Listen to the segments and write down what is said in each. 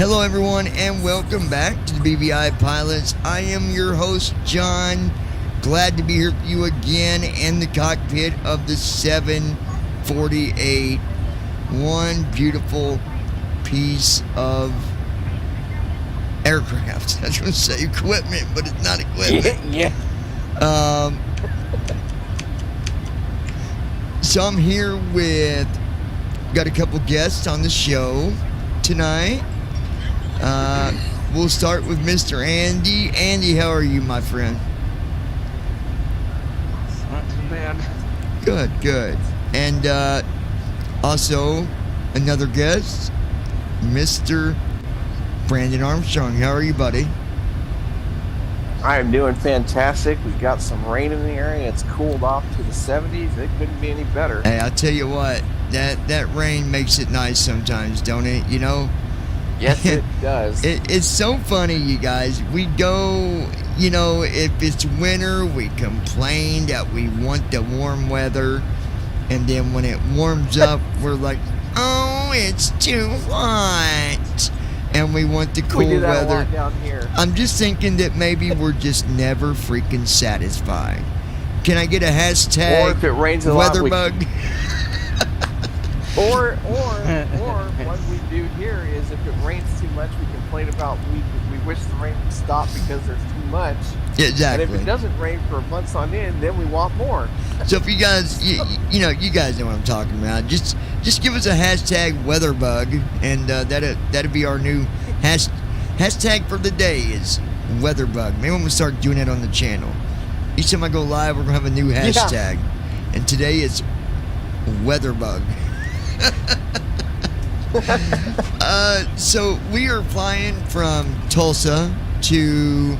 Hello everyone and welcome back to the BVI Pilots. I am your host John. Glad to be here with you again in the cockpit of the 748. One beautiful piece of aircraft. I was going to say equipment, but it's not equipment. Yeah. So I'm here with, got a couple guests on the show tonight. We'll start with Mr. Andy. Andy, how are you, my friend? Not too bad. Good. And also another guest, Mr. Brandon Armstrong. How are you, buddy? I am doing fantastic. We've got some rain in the area. It's cooled off to the 70s. It couldn't be any better. Hey, I'll tell you what, that rain makes it nice sometimes, don't it? You know? Yes, it does. It's so funny, you guys. We go, you know, if it's winter, we complain that we want the warm weather. And then when it warms up, we're like, oh, it's too hot. And we want the cool we do that weather. A lot down here. I'm just thinking that maybe we're just never freaking satisfied. Can I get a hashtag? Or if it rains a weather lot, bug? Or what we do here is if it rains too much, we complain about we wish the rain would stop because there's too much. Exactly. And if it doesn't rain for months on end, then we want more. So if you guys, you guys know what I'm talking about. Just give us a hashtag weather bug, and that'll be our new hashtag for the day is weather bug. Maybe we'll start doing it on the channel. Each time I go live, we're gonna have a new hashtag, and today it's weather bug. So we are flying from Tulsa to,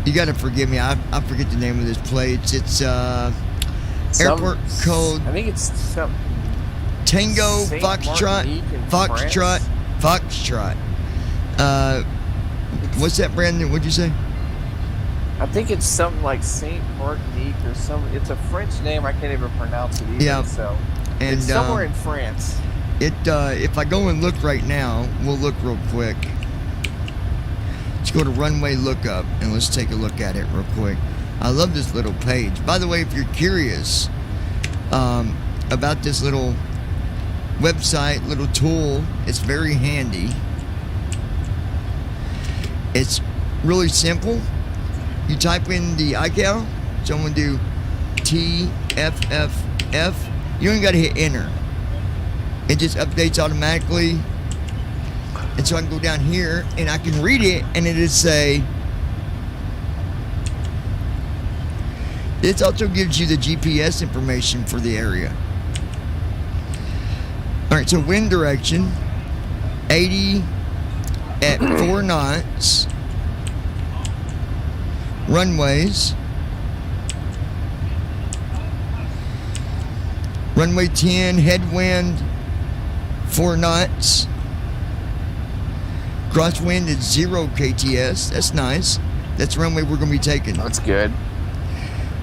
you gotta forgive me, I forget the name of this place. It's airport code, I think it's some Tango Saint Foxtrot. What's that, Brandon? What'd you say? I think it's something like Saint Martinique or some. It's a French name. I can't even pronounce it either. Yeah. So And it's somewhere in France. If I go and look right now, we'll look real quick. Let's go to runway lookup and let's take a look at it real quick. I love this little page. By the way, if you're curious about this little website, little tool, it's very handy. It's really simple. You type in the iCal, so I'm gonna do TFFF. You ain't gotta hit enter. It just updates automatically. And so I can go down here and I can read it and it'll say, it also gives you the GPS information for the area. Alright, so wind direction, 80 at 4 knots. Runways. Runway 10, headwind, 4 knots. Crosswind is 0 KTS. That's nice. That's the runway we're going to be taking. That's good.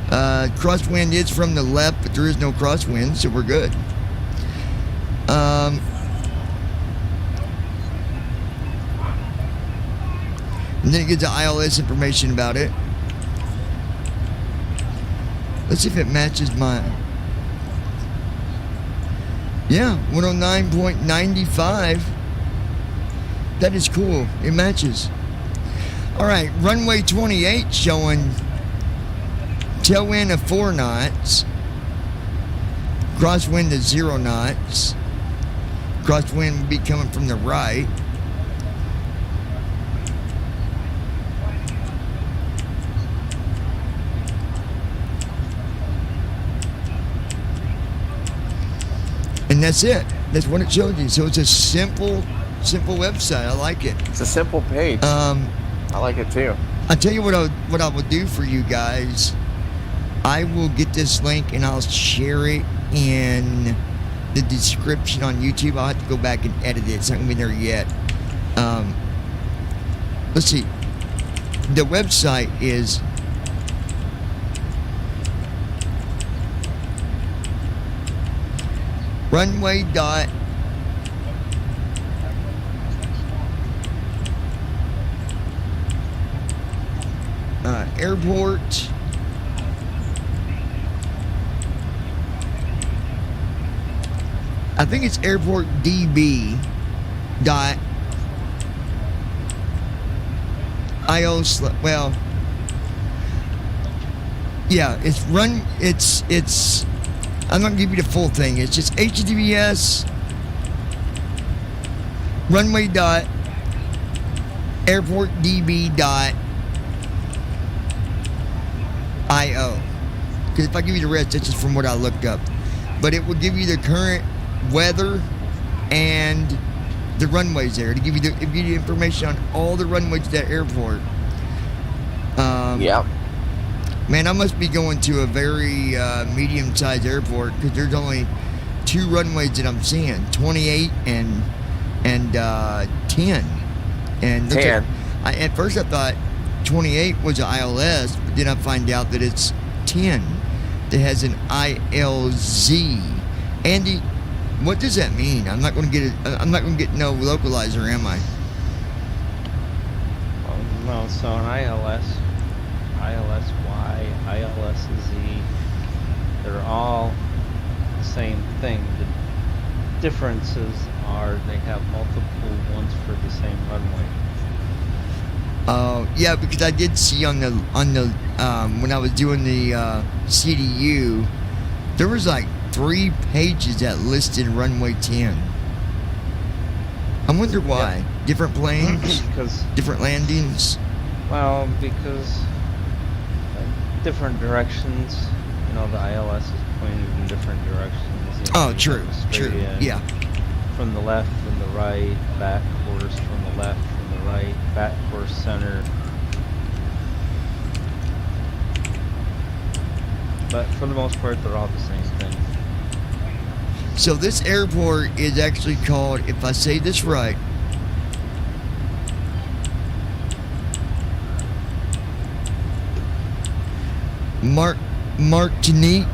Crosswind is from the left, but there is no crosswind, so we're good. And then it gives the ILS information about it. Let's see if it matches mine. Yeah, 109.95. That is cool. It matches. All right, runway 28 showing tailwind of 4 knots. Crosswind is 0 knots. Crosswind would be coming from the right. And that's it. That's what it shows you. So it's a simple website. I like it. It's a simple page. I like it too. I'll tell you what I will do for you guys. I will get this link and I'll share it in the description on YouTube. I'll have to go back and edit it. It's not going to be there yet. Let's see. The website is airport. I think it's airport DB dot IO. Well, yeah, it's I'm not gonna give you the full thing. It's just HTTPS runway dot airport DB dot IO. Because if I give you the rest, that's just from what I looked up. But it will give you the current weather and the runways there to give you the information on all the runways at that airport. Yep. Man, I must be going to a very medium-sized airport because there's only 2 runways that I'm seeing, 28 and 10. And 10. At first I thought 28 was an ILS, but then I find out that it's 10 that has an ILZ. Andy, what does that mean? I'm not going to get it. I'm not going to get no localizer, am I? No, so an ILSY, ILSZ, they're all the same thing. The differences are they have multiple ones for the same runway. Yeah, because I did see on the when I was doing the CDU, there was like 3 pages that listed runway 10. I wonder why. Yep. Different planes, Because, different landings. well, because different directions. You know, the ILS is pointed in different directions. You know, Oh, you true, have the straight true. in, Yeah. From the left, from the right, back course, from the left, from the right, back course, center. But for the most part, they're all the same thing. So this airport is actually called, if I say this right, Martinique,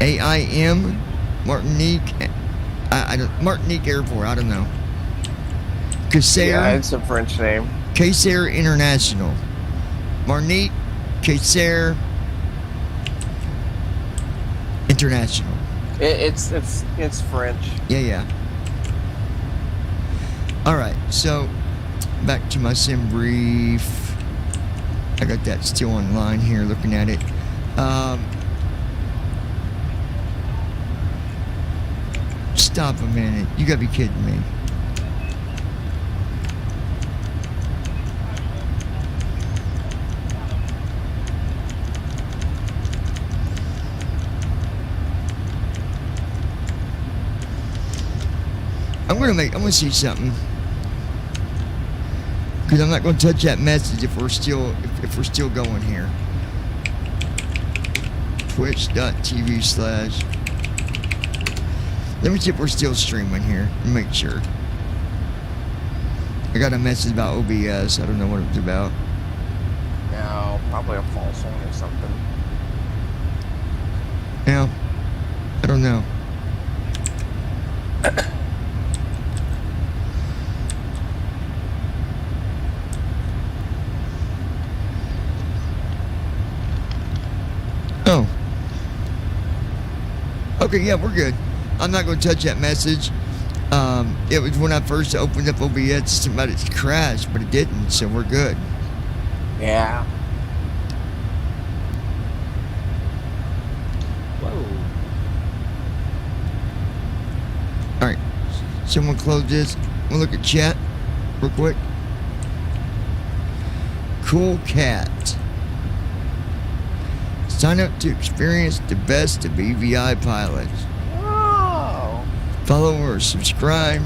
AIM, Martinique, I don't, Martinique Airport, I don't know. Casser, Yeah, it's a French name. Casser International, Martinique, Casser International. It's French. Yeah. All right, so back to my sim brief. I got that still online here, looking at it. Stop a minute. You gotta be kidding me. I'm gonna see something. Because I'm not gonna touch that message if we're still going here. Twitch.tv/ Let me see if we're still streaming here and make sure. I got a message about OBS. I don't know what it was about. No, probably a false one or something. Yeah. I don't know. Oh. Okay, yeah, we're good. I'm not going to touch that message. It was when I first opened up OBS, somebody crashed, but it didn't, so we're good. Yeah. Whoa. All right. Someone close this. We'll look at chat real quick. Cool Cat. Sign up to experience the best of EVI pilots. Oh. Follow or subscribe.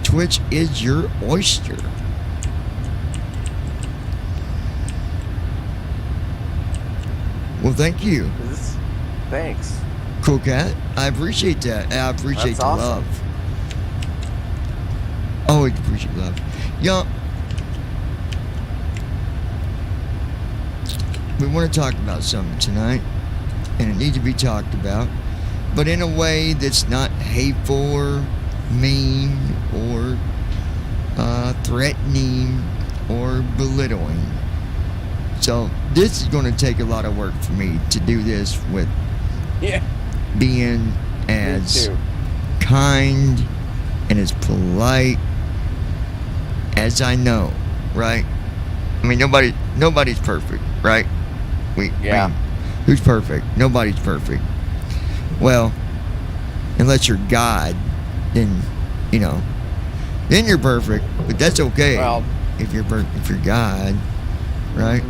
Twitch is your oyster. Well, thank you. Thanks. Cool Cat. I appreciate that. I appreciate That's the awesome. love. Always appreciate love. Yeah. We want to talk about something tonight, and it needs to be talked about, but in a way that's not hateful or mean or threatening or belittling. So this is going to take a lot of work for me to do this with being as kind and as polite as I know, right? I mean, nobody's perfect, right? Who's perfect? Nobody's perfect. Well, unless you're God, then then you're perfect. But that's okay. Well, if you're God, right?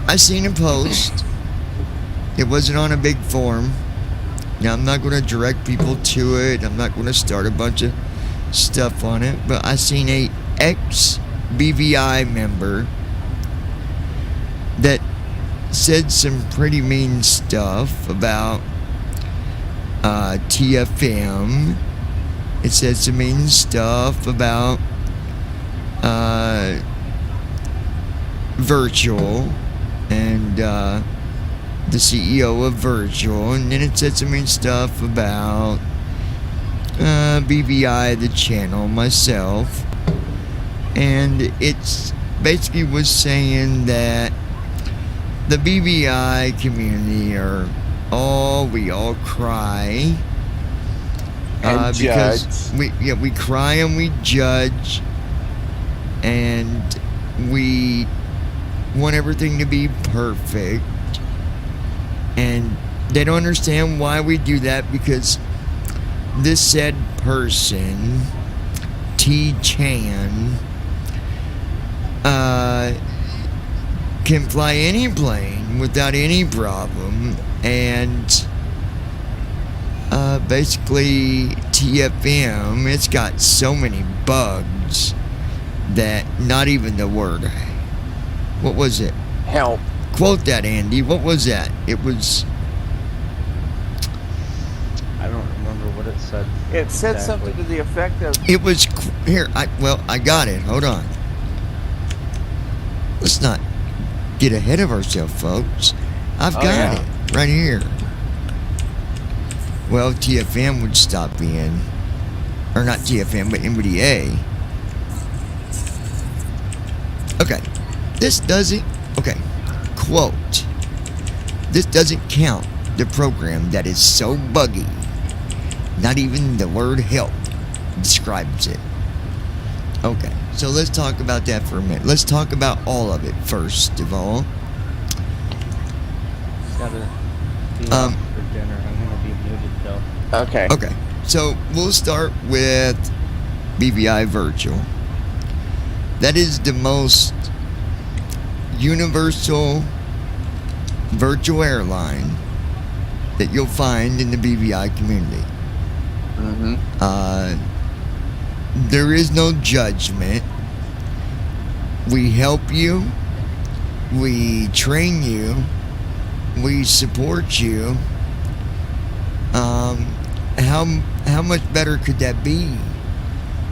I seen a post. It wasn't on a big forum. Now I'm not going to direct people to it. I'm not going to start a bunch of stuff on it. But I seen a ex-BVI member that said some pretty mean stuff about TFM. It said some mean stuff about Virtual and the CEO of Virtual, and then it said some mean stuff about BVI, the channel, myself, and it's basically was saying that the BVI community we all cry and because judge. we cry and we judge, and we want everything to be perfect, and they don't understand why we do that, because this said person, T. Chan, can fly any plane without any problem, and basically TFM, it's got so many bugs that not even the word, what was it? Help. Quote that, Andy. What was that? It was... I don't remember what it said. It said exactly. something to the effect of... It was... Here, I got it. Hold on. Let's not get ahead of ourselves, folks. I've got it right here. Well, TFM would stop being... Or not TFM, but MBDA. Okay. This doesn't... Okay. Quote. This doesn't count the program that is so buggy. Not even the word help describes it. Okay. So let's talk about that for a minute. Let's talk about all of it first of all. Gotta be off for dinner. I'm gonna be muted though. Okay. Okay. So we'll start with BVI Virtual. That is the most universal virtual airline that you'll find in the BVI community. There is no judgment. We help you. We train you. We support you. How much better could that be?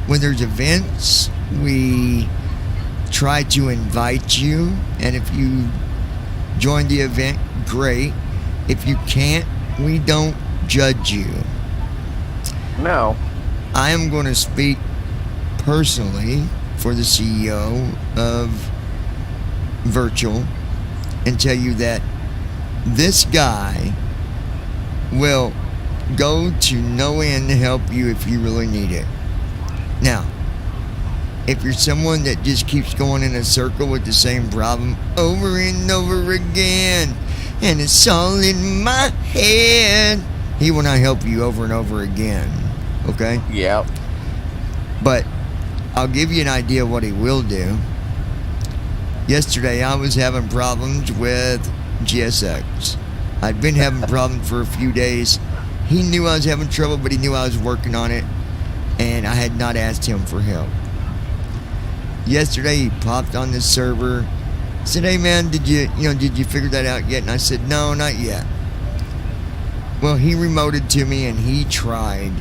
When there's events, we try to invite you, and if you join the event, great. If you can't, we don't judge you. No. I am going to speak personally for the CEO of Virtual and tell you that this guy will go to no end to help you if you really need it. Now, if you're someone that just keeps going in a circle with the same problem over and over again, and it's all in my head, he will not help you over and over again. Okay? Yep. But I'll give you an idea of what he will do. Yesterday, I was having problems with GSX. I'd been having problems for a few days. He knew I was having trouble, but he knew I was working on it, and I had not asked him for help. Yesterday, he popped on the server, said, "Hey man, did you figure that out yet?" And I said, "No, not yet." Well, he remoted to me and he tried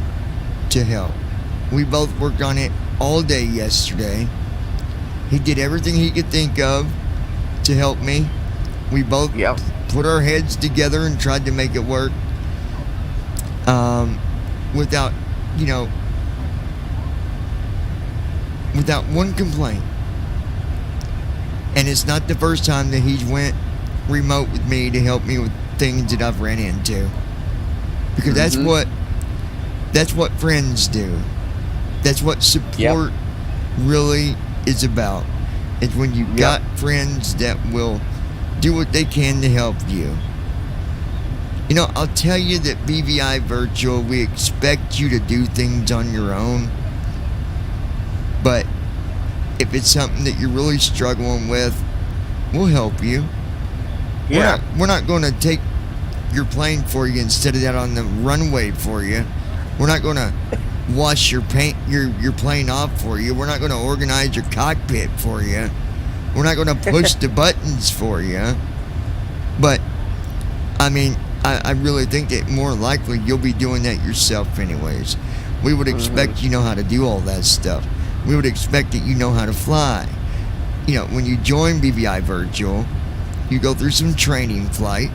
to help. We both worked on it all day yesterday. He did everything he could think of to help me. We both put our heads together and tried to make it work without, you know, without one complaint. And it's not the first time that he's went remote with me to help me with things that I've ran into. Because that's what friends do. That's what support really is about. It's when you've got friends that will do what they can to help you. You know, I'll tell you that BVI Virtual, we expect you to do things on your own. But if it's something that you're really struggling with, we'll help you. Yeah. We're not going to take your plane for you and set it out on the runway for you. We're not going to wash your plane off for you. We're not going to organize your cockpit for you. We're not going to push the buttons for you. But, I mean, I really think that more likely you'll be doing that yourself anyways. We would expect you know how to do all that stuff. We would expect that you know how to fly. You know, when you join BVI Virtual, you go through some training flight,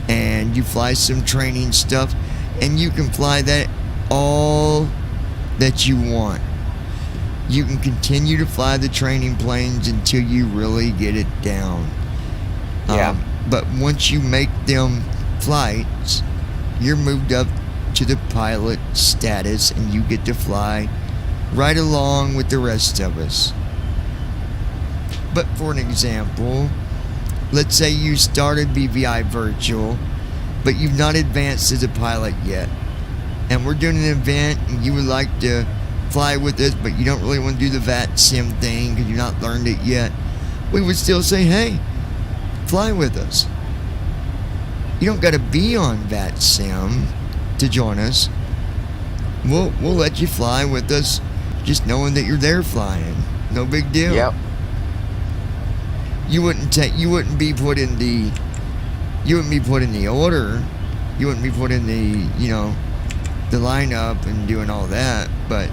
and you fly some training stuff, and you can fly that all that you want. You can continue to fly the training planes until you really get it down. But once you make them flights, you're moved up to the pilot status, and you get to fly right along with the rest of us. But for an example, let's say you started BVI Virtual, but you've not advanced as a pilot yet. And we're doing an event, and you would like to fly with us, but you don't really want to do the VAT sim thing because you've not learned it yet. We would still say, hey, fly with us. You don't got to be on VAT sim to join us. We'll let you fly with us, just knowing that you're there flying. No big deal. Yep. You wouldn't be put in the order. You wouldn't be put in the lineup and doing all that, but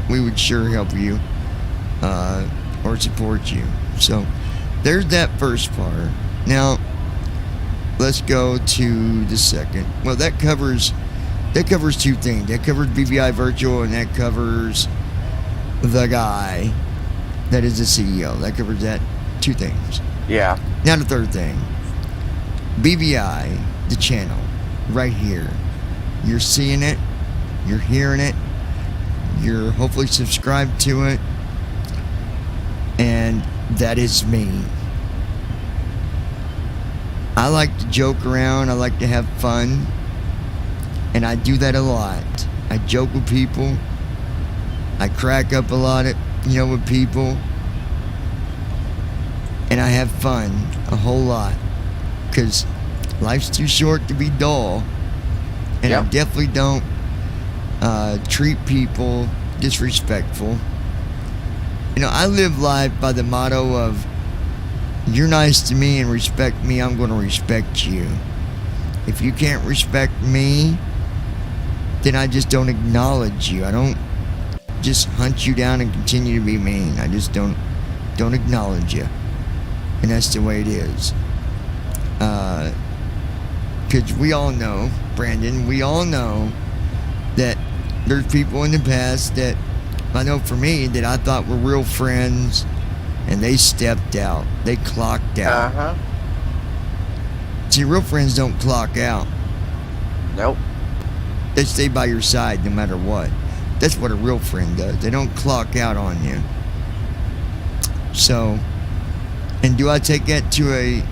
we would sure help you or support you. So there's that first part. Now let's go to the second. Well, that covers two things. That covers BVI Virtual, and that covers the guy that is the CEO. That covers that two things. Yeah. Now the third thing. BVI, the channel, right here. You're seeing it. You're hearing it. You're hopefully subscribed to it. And that is me. I like to joke around. I like to have fun. And I do that a lot. I joke with people. I crack up a lot with people. And I have fun a whole lot. Because life's too short to be dull. And I definitely don't treat people disrespectful. You know, I live life by the motto of, you're nice to me and respect me, I'm going to respect you. If you can't respect me, then I just don't acknowledge you. I don't just hunt you down and continue to be mean. I just don't acknowledge you. And that's the way it is. Because we all know, Brandon, we all know that there's people in the past that, I know for me, that I thought were real friends, and they stepped out. They clocked out. See, real friends don't clock out. Nope. They stay by your side no matter what. That's what a real friend does. They don't clock out on you. So, and do I take that to a,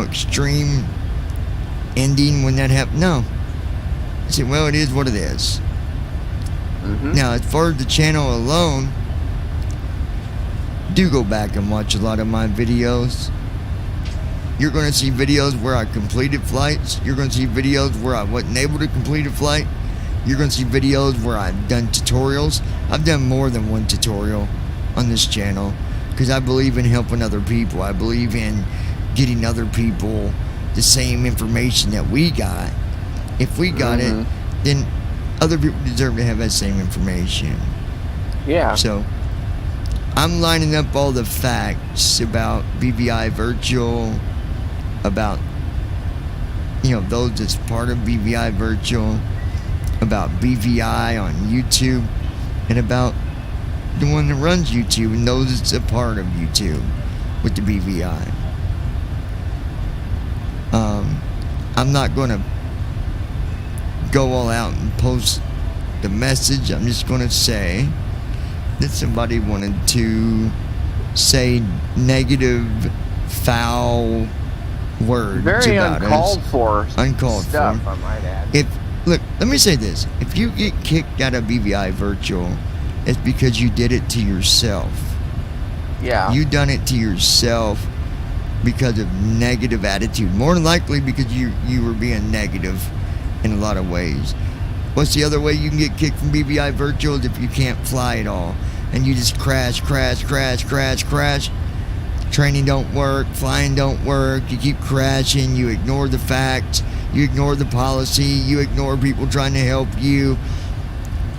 extreme ending when that happens? No. I say, well, it is what it is. Now, as far as the channel alone, do go back and watch a lot of my videos. You're going to see videos where I completed flights. You're going to see videos where I wasn't able to complete a flight. You're going to see videos where I've done tutorials. I've done more than one tutorial on this channel because I believe in helping other people. I believe in getting other people the same information that we got. If we got it, then other people deserve to have that same information. Yeah. So I'm lining up all the facts about BVI Virtual, about, those that's part of BVI Virtual, about BVI on YouTube, and about the one that runs YouTube and knows it's a part of YouTube with the BVI. I'm not going to go all out and post the message. I'm just going to say that somebody wanted to say negative, foul words Very about uncalled us. for Uncalled stuff, for. I might add. Look, let me say this. If you get kicked out of BVI Virtual, it's because you did it to yourself. Yeah. You done it to yourself because of negative attitude. More than likely because you were being negative in a lot of ways. What's the other way you can get kicked from BVI Virtual? Is if you can't fly at all. And you just crash. Training don't work, flying don't work, you keep crashing, you ignore the facts, you ignore the policy, you ignore people trying to help you,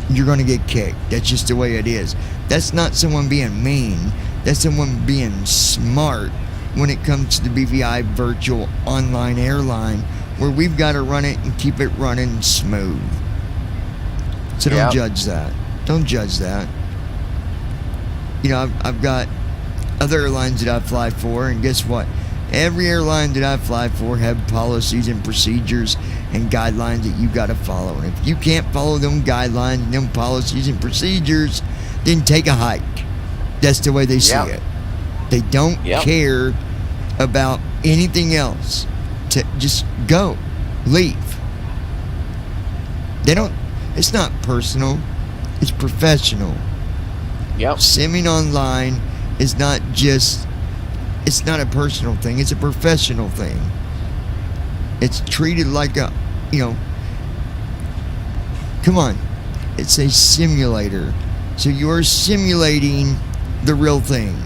you're going to get kicked. That's just the way it is. That's not someone being mean. That's someone being smart when it comes to the BVI Virtual online airline, where we've got to run it and keep it running smooth. So don't judge that. Don't judge that. I've got other airlines that I fly for, and guess what? Every airline that I fly for have policies and procedures and guidelines that you got to follow. And if you can't follow them guidelines and them policies and procedures, then take a hike. That's the way they see it. They don't care about anything else. Just go. Leave. They don't. It's not personal. It's professional. Simming online is not just, it's not a personal thing, it's a professional thing. It's treated like a, come on, it's a simulator. So you're simulating the real thing.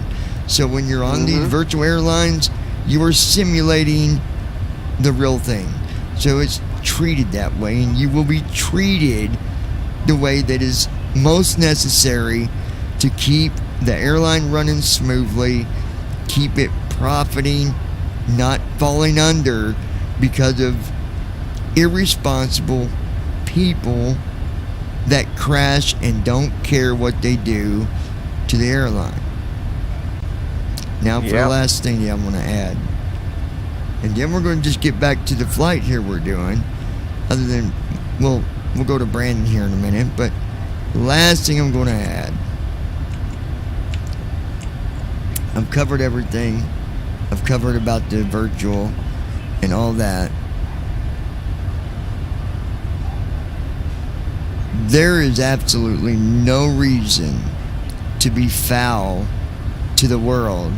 So when you're on these virtual airlines, you are simulating the real thing. So it's treated that way, and you will be treated the way that is most necessary to keep the airline running smoothly, keep it profiting, not falling under because of irresponsible people that crash and don't care what they do to the airline. Now for the last thing that I'm going to add, and then we're going to just get back to the flight here we're doing, other than, we'll go to Brandon here in a minute, but the last thing I'm going to add, I've covered everything. I've covered about the virtual and all that. There is absolutely no reason to be foul to the world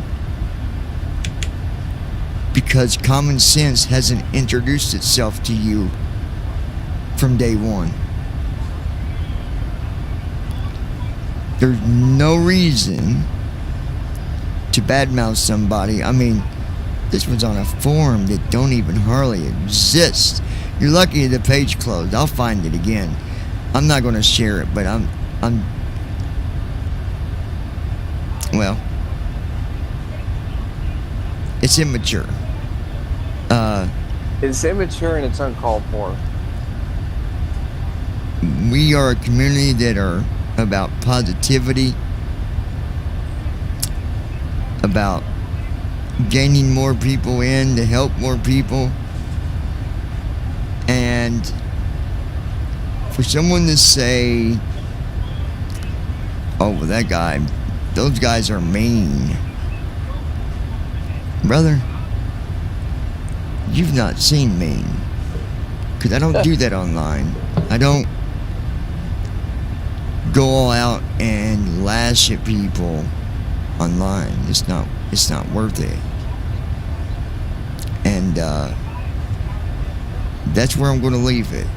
because common sense hasn't introduced itself to you from day one. There's no reason to badmouth somebody. I mean, this was on a forum that don't even hardly exist. You're lucky the page closed. I'll find it again. I'm not going to share it, but well, it's immature. It's immature and it's uncalled for. We are a community that are about positivity, about gaining more people in to help more people, and for someone to say, oh, well, that guy, those guys are mean, brother, you've not seen mean, because I don't do that online. I don't go all out and lash at people online. It's not worth it. And that's where I'm going to leave it.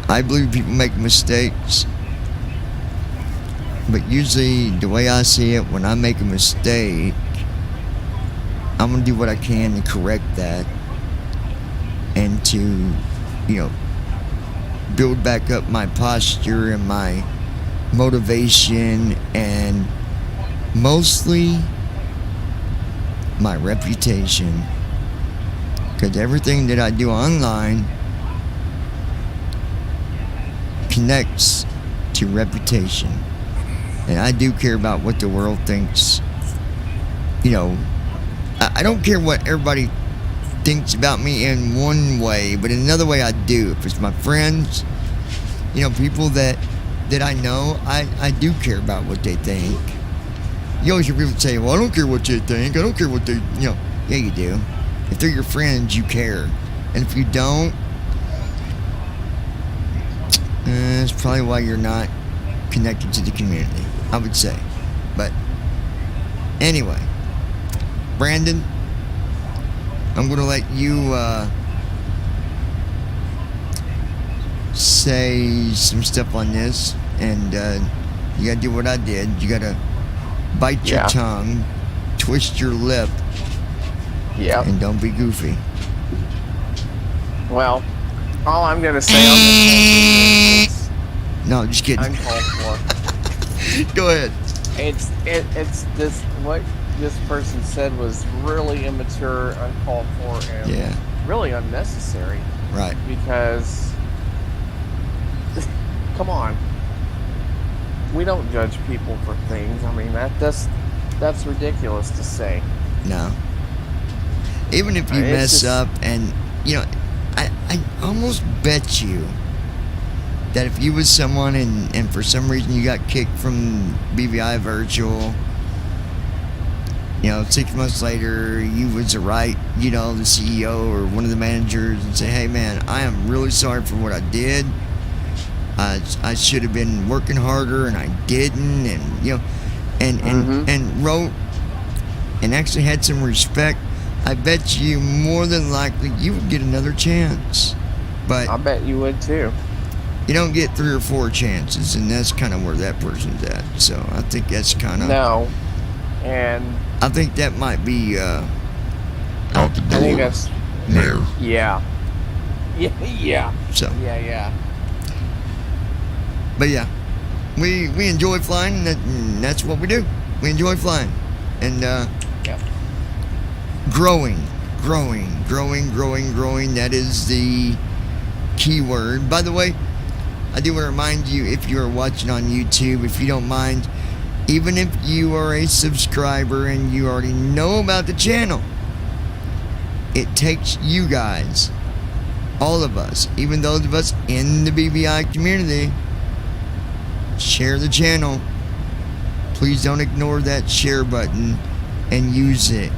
I believe people make mistakes, but usually the way I see it, when I make a mistake, I'm going to do what I can to correct that and to, build back up my posture and my motivation, and mostly my reputation. Because everything that I do online connects to reputation. And I do care about what the world thinks. You know, I don't care what everybody thinks about me in one way, but in another way I do. If it's my friends, you know, people that I know, I do care about what they think. You always hear people say, well, I don't care what they think. I don't care what they, you know. Yeah, you do. If they're your friends, you care. And if you don't, that's probably why you're not connected to the community, I would say. But anyway, Brandon, I'm going to let you say some stuff on this. And you got to do what I did. You got to bite your tongue, twist your lip, and don't be goofy. Well, all I'm going to say on this is No, just kidding. uncalled for. Go ahead. It's this, what this person said was really immature, uncalled for, and really unnecessary. Right. Because, come on, we don't judge people for things. I mean, that's ridiculous to say. No. Even if you mess up, and you know, I almost bet you that if you was someone and for some reason you got kicked from BVI Virtual, you know, 6 months later you was the CEO or one of the managers, and say, hey man, I am really sorry for what I did. I should have been working harder and I didn't, and you know, and wrote and actually had some respect. I bet you more than likely you would get another chance. But I bet you would too. You don't get 3 or 4 chances, and that's kind of where that person's at. So I think that's kind of no, and I think that might be out the door. I think that's there. Yeah. So Yeah. but yeah, we enjoy flying. And that's what we do. We enjoy flying, and growing. That is the key word. By the way, I do want to remind you, if you are watching on YouTube, if you don't mind, even if you are a subscriber and you already know about the channel, it takes you guys, all of us, even those of us in the BVI community, share the channel. Please don't ignore that share button and use it.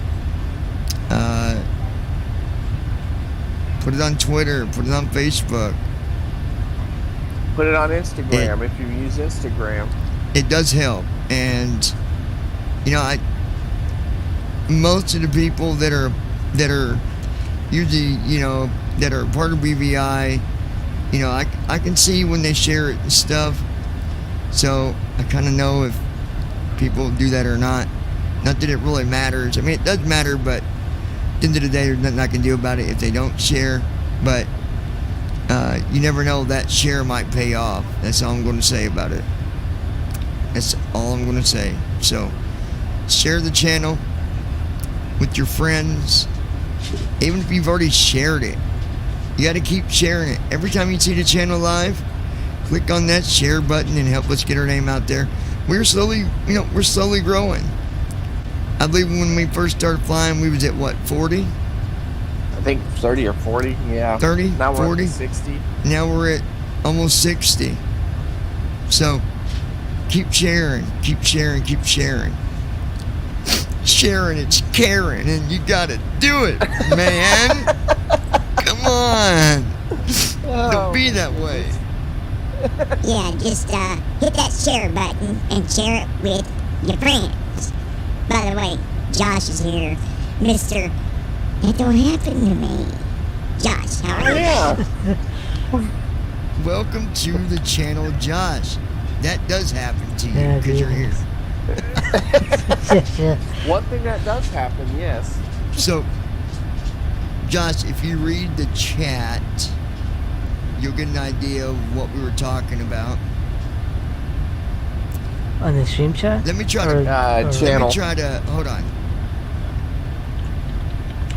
Put it on Twitter, put it on Facebook. Put it on Instagram if you use Instagram. It does help. And you know, most of the people that are usually, you know, that are part of BVI, you know, I can see when they share it and stuff. So I kind of know if people do that or not. Not that it really matters. I mean, it does matter, but at the end of the day, there's nothing I can do about it if they don't share. But you never know, that share might pay off. That's all I'm going to say about it. That's all I'm going to say. So share the channel with your friends. Even if you've already shared it, you got to keep sharing it. Every time you see the channel live, click on that share button and help us get our name out there. We're slowly growing. I believe when we first started flying, we was at what, 40? I think 30 or 40, yeah. 30, now 40? We're at 60. Now we're at almost 60. So keep sharing. Sharing, it's caring, and you gotta do it, man. Come on. Don't be that way. Yeah, just hit that share button and share it with your friends. By the way, Josh is here. Mr. That don't happen to me. Josh, how are you? Yeah. Welcome to the channel, Josh. That does happen to you because you're here. One thing that does happen, yes. So, Josh, if you read the chat, you'll get an idea of what we were talking about. On the stream chat? Let me try Or- to or- channel. hold on.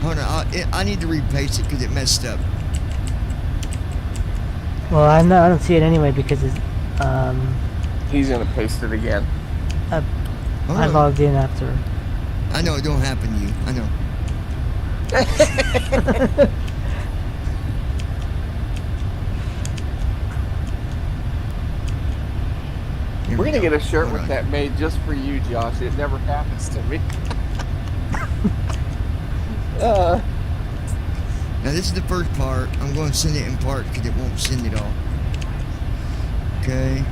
Hold on, I need to repaste it because it messed up. Well, I don't see it anyway because it's He's gonna paste it again. I logged in after. I know it don't happen to you. I know. Here We're we gonna go. get a shirt Hold with on. that made just for you, Josh. It never happens to me. Now this is the first part. I'm going to send it in parts because it won't send it all. Okay.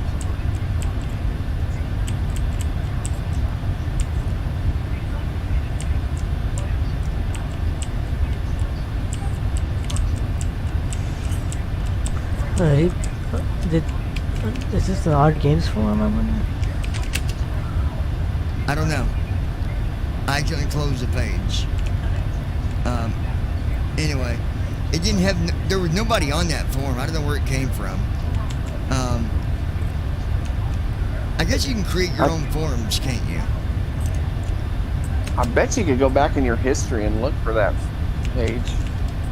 Is this an odd games forum? I wonder. I don't know. I accidentally closed the page. Anyway, it didn't have. There was nobody on that forum. I don't know where it came from. I guess you can create your own forums, can't you? I bet you could go back in your history and look for that page,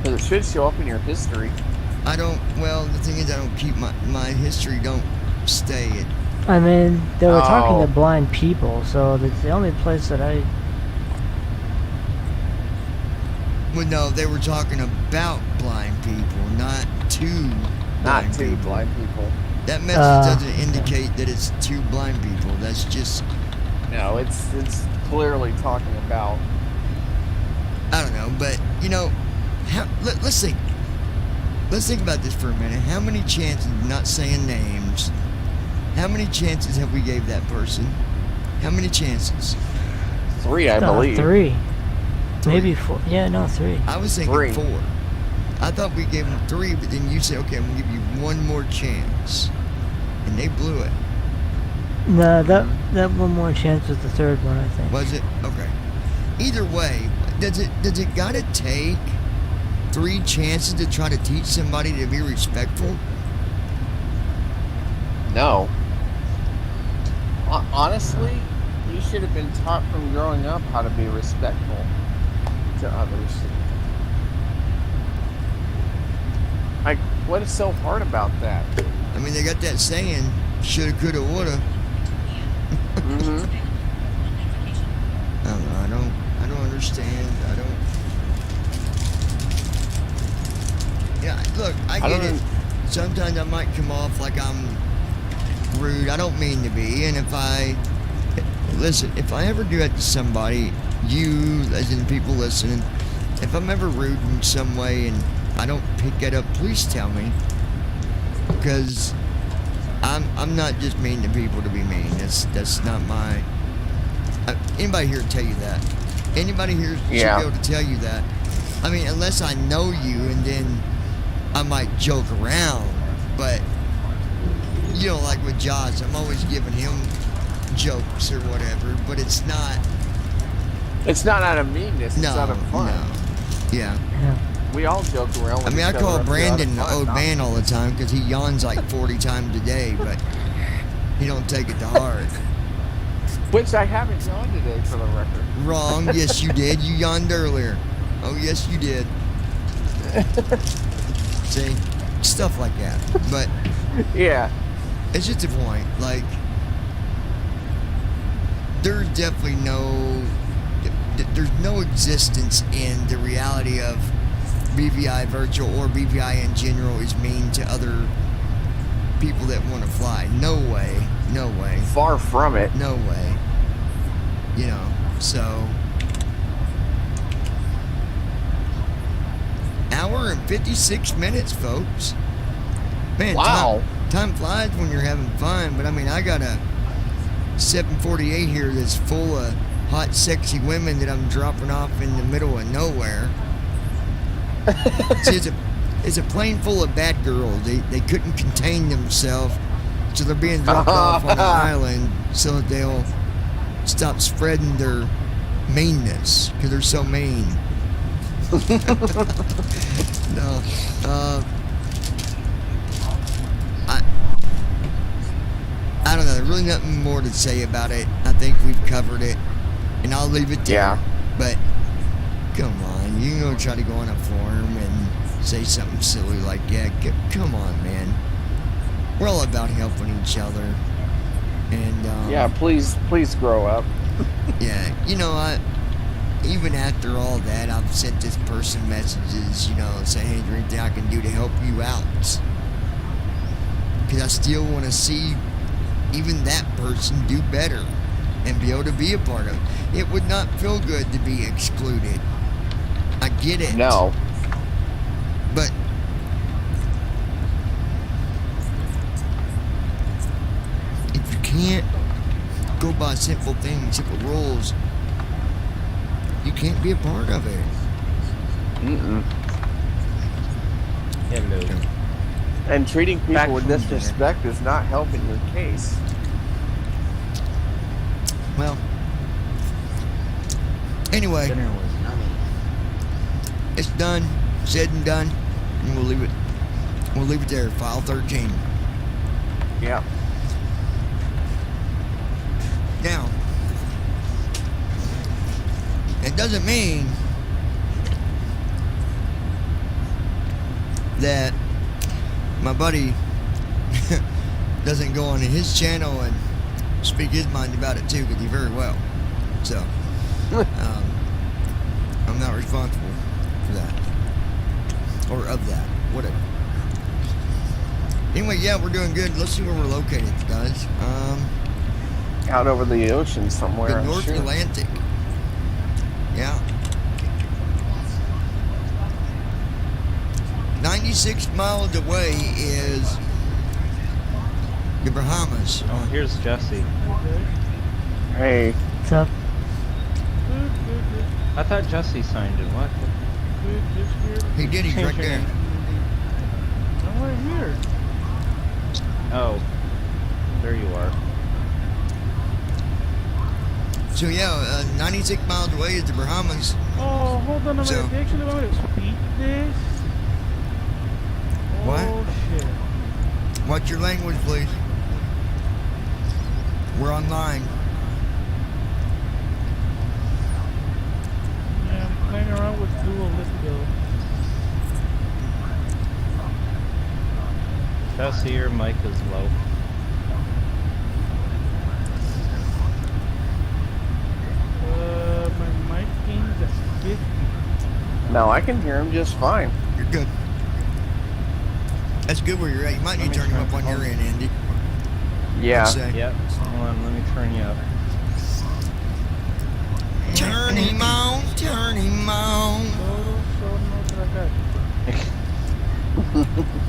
because it should show up in your history. I don't. Well, the thing is, I don't keep my history. Don't stay it. I mean, they were talking Oh. to blind people, so that's the only place that I. Well, no, they were talking about blind people, not to Not blind two people. blind people. That message doesn't indicate that it's two blind people. That's just, No, it's clearly talking about. I don't know. But you know, let's think. Let's think about this for a minute. How many chances? Not saying names. How many chances have we gave that person? How many chances? 3, I believe. 3. Maybe 4. Yeah, no, 3. I was thinking 3. 4. I thought we gave them 3, but then you said, okay, I'm gonna give you one more chance, and they blew it. No, that one more chance was the third one, I think. Was it? Okay. Either way, does it gotta take 3 chances to try to teach somebody to be respectful? No. Honestly, you should have been taught from growing up how to be respectful to others. Like, what is so hard about that? I mean, they got that saying, shoulda, coulda, woulda. Mm-hmm. I don't know. I don't understand. I don't. Yeah, look, I get it. Sometimes I might come off like I'm rude. I don't mean to be. And if I ever do that to somebody, you, as in people listening, if I'm ever rude in some way and I don't pick it up, please tell me. Because I'm not just mean to people to be mean. That's not my. Anybody here tell you that? Anybody here should be able to tell you that? I mean, unless I know you, and then I might joke around. But you know, like with Josh, I'm always giving him jokes or whatever. But it's not. It's not out of meanness. No, It's out of fun. no. Yeah. We all joke around. I With mean, I each call other Brandon out the of old fun, man all the time because he yawns like 40 times a day, but he don't take it to heart. Which I haven't yawned today, for the record. Wrong. Yes, you did. You yawned earlier. Oh, yes, you did. See? Stuff like that. But Yeah. it's just a point. Like, there's definitely there's no existence in the reality of BVI virtual or BVI in general is mean to other people that want to fly. No way. No way. Far from it. No way. You know, so. Hour and 56 minutes, folks. Man, Wow. time flies when you're having fun, but I mean, I got a 748 here that's full of hot, sexy women that I'm dropping off in the middle of nowhere. See, it's a plane full of bad girls. They couldn't contain themselves, so they're being dropped off on an island so that they'll stop spreading their meanness because they're so mean. No, I don't know. There's really nothing more to say about it. I think we've covered it, and I'll leave it there. Yeah. But come on. man. You can go try to go on a forum and say something silly like that. Come on, man. We're all about helping each other. And yeah, please grow up. yeah, you know, even after all that, I've sent this person messages, you know, saying, hey, is there anything I can do to help you out? Because I still want to see even that person do better and be able to be a part of it. It would not feel good to be excluded. I get it. No. But if you can't go by simple things, simple rules, you can't be a part of it. Mm-mm. Hello. And treating Back people with from disrespect is not helping your case. Well, anyway, Dinner was yummy. it's done, said and done, and we'll leave it. We'll leave it there. File 13. Yeah. Now, it doesn't mean that my buddy doesn't go on his channel and speak his mind about it too, because he very well. So, I'm not responsible for that. Or of that. Whatever. Anyway, yeah, we're doing good. Let's see where we're located, guys. Out over the ocean somewhere. The I'm North sure. Atlantic. Yeah. 96 miles away is the Bahamas. Oh, here's Jesse. Hey. What's up? I thought Jesse signed it. What? He did, he's Change right your there. name. I'm right here. Oh, there you are. So yeah, 96 miles away is the Bahamas. Oh, hold on a minute. So- They actually want me to speak this? What? Oh, shit. Watch your language, please. We're online. Yeah, I'm playing around with Duolingo. Jesse, your mic is low. My mic gain's at 50. No, I can hear him just fine. You're good. That's good where you're at. You might need to turn him up on your end, Andy. Yeah. One sec. Yep. Hold on, let me turn you up. Turn him on, turn him on.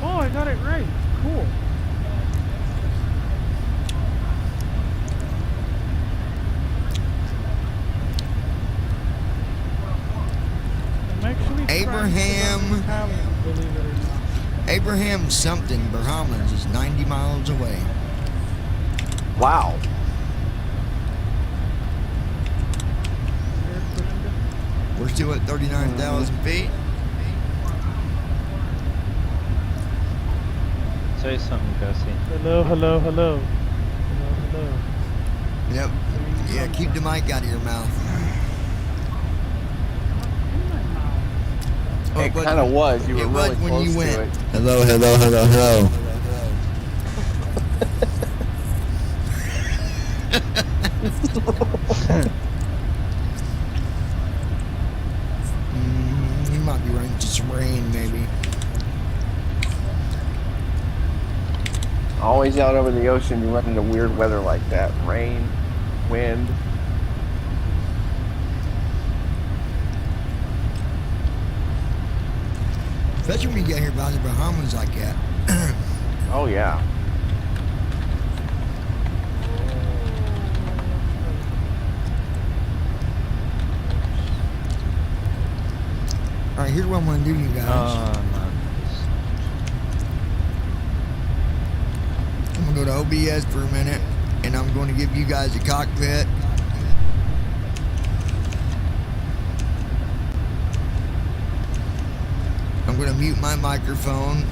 Oh, I got it right. Cool. I'm actually trying to learn Abraham. Italian, believe it or not. Abraham something, Bahamas is 90 miles away. Wow. We're still at 39,000 feet. Say something, Jesse. Hello, hello, hello. Hello, hello. Yep. Yeah, keep the mic out of your mouth. In my mouth. Oh, It but kind of was. You were it really was when close you to went. it. Hello, hello, hello, hello. You might be running into some rain, maybe. Always out over the ocean, you run into weird weather like that. Rain, wind. Especially when you get here by the Bahamas like that. Oh, yeah. All right, here's what I'm gonna do, you guys. Man. I'm gonna go to OBS for a minute, and I'm going to give you guys a cockpit. I'm gonna mute my microphone.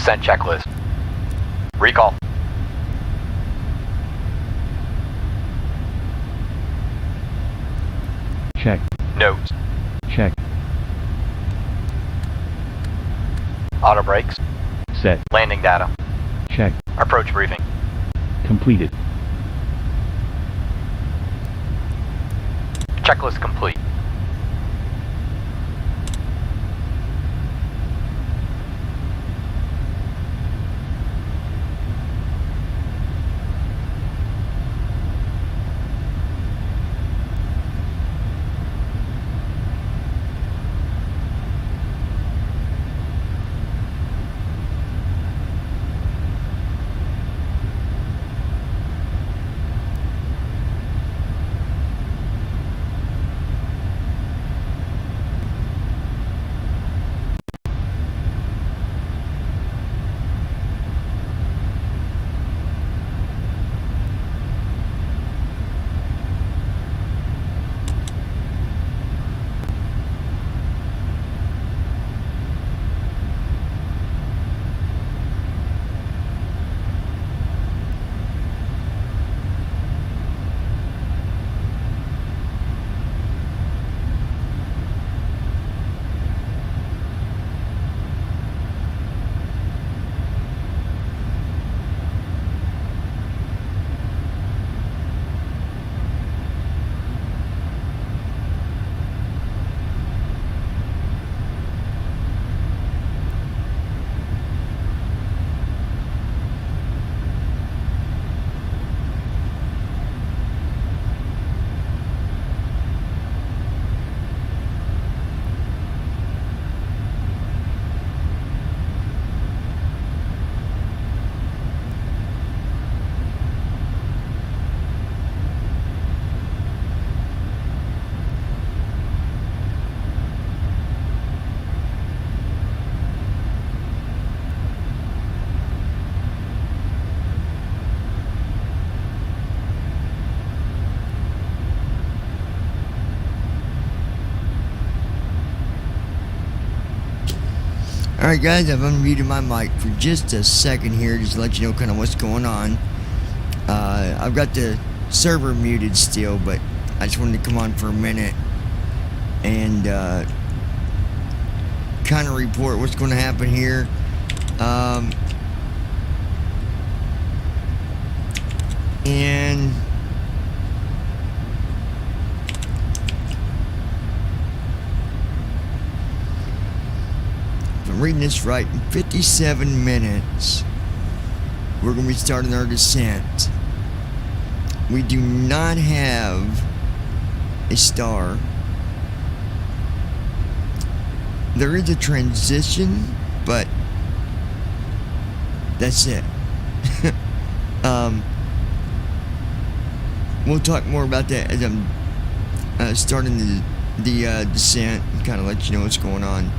Descent checklist. Recall. Check. Notes. Check. Auto brakes. Set. Landing data. Check. Approach briefing. Completed. Checklist complete. Alright guys, I've unmuted my mic for just a second here, just to let you know kind of what's going on. I've got the server muted still, but I just wanted to come on for a minute and kind of report what's going to happen here. And if I'm reading this right, in 57 minutes we're going to be starting our descent. We do not have a star. There is a transition, but that's it. We'll talk more about that as I'm starting the descent and kind of let you know what's going on.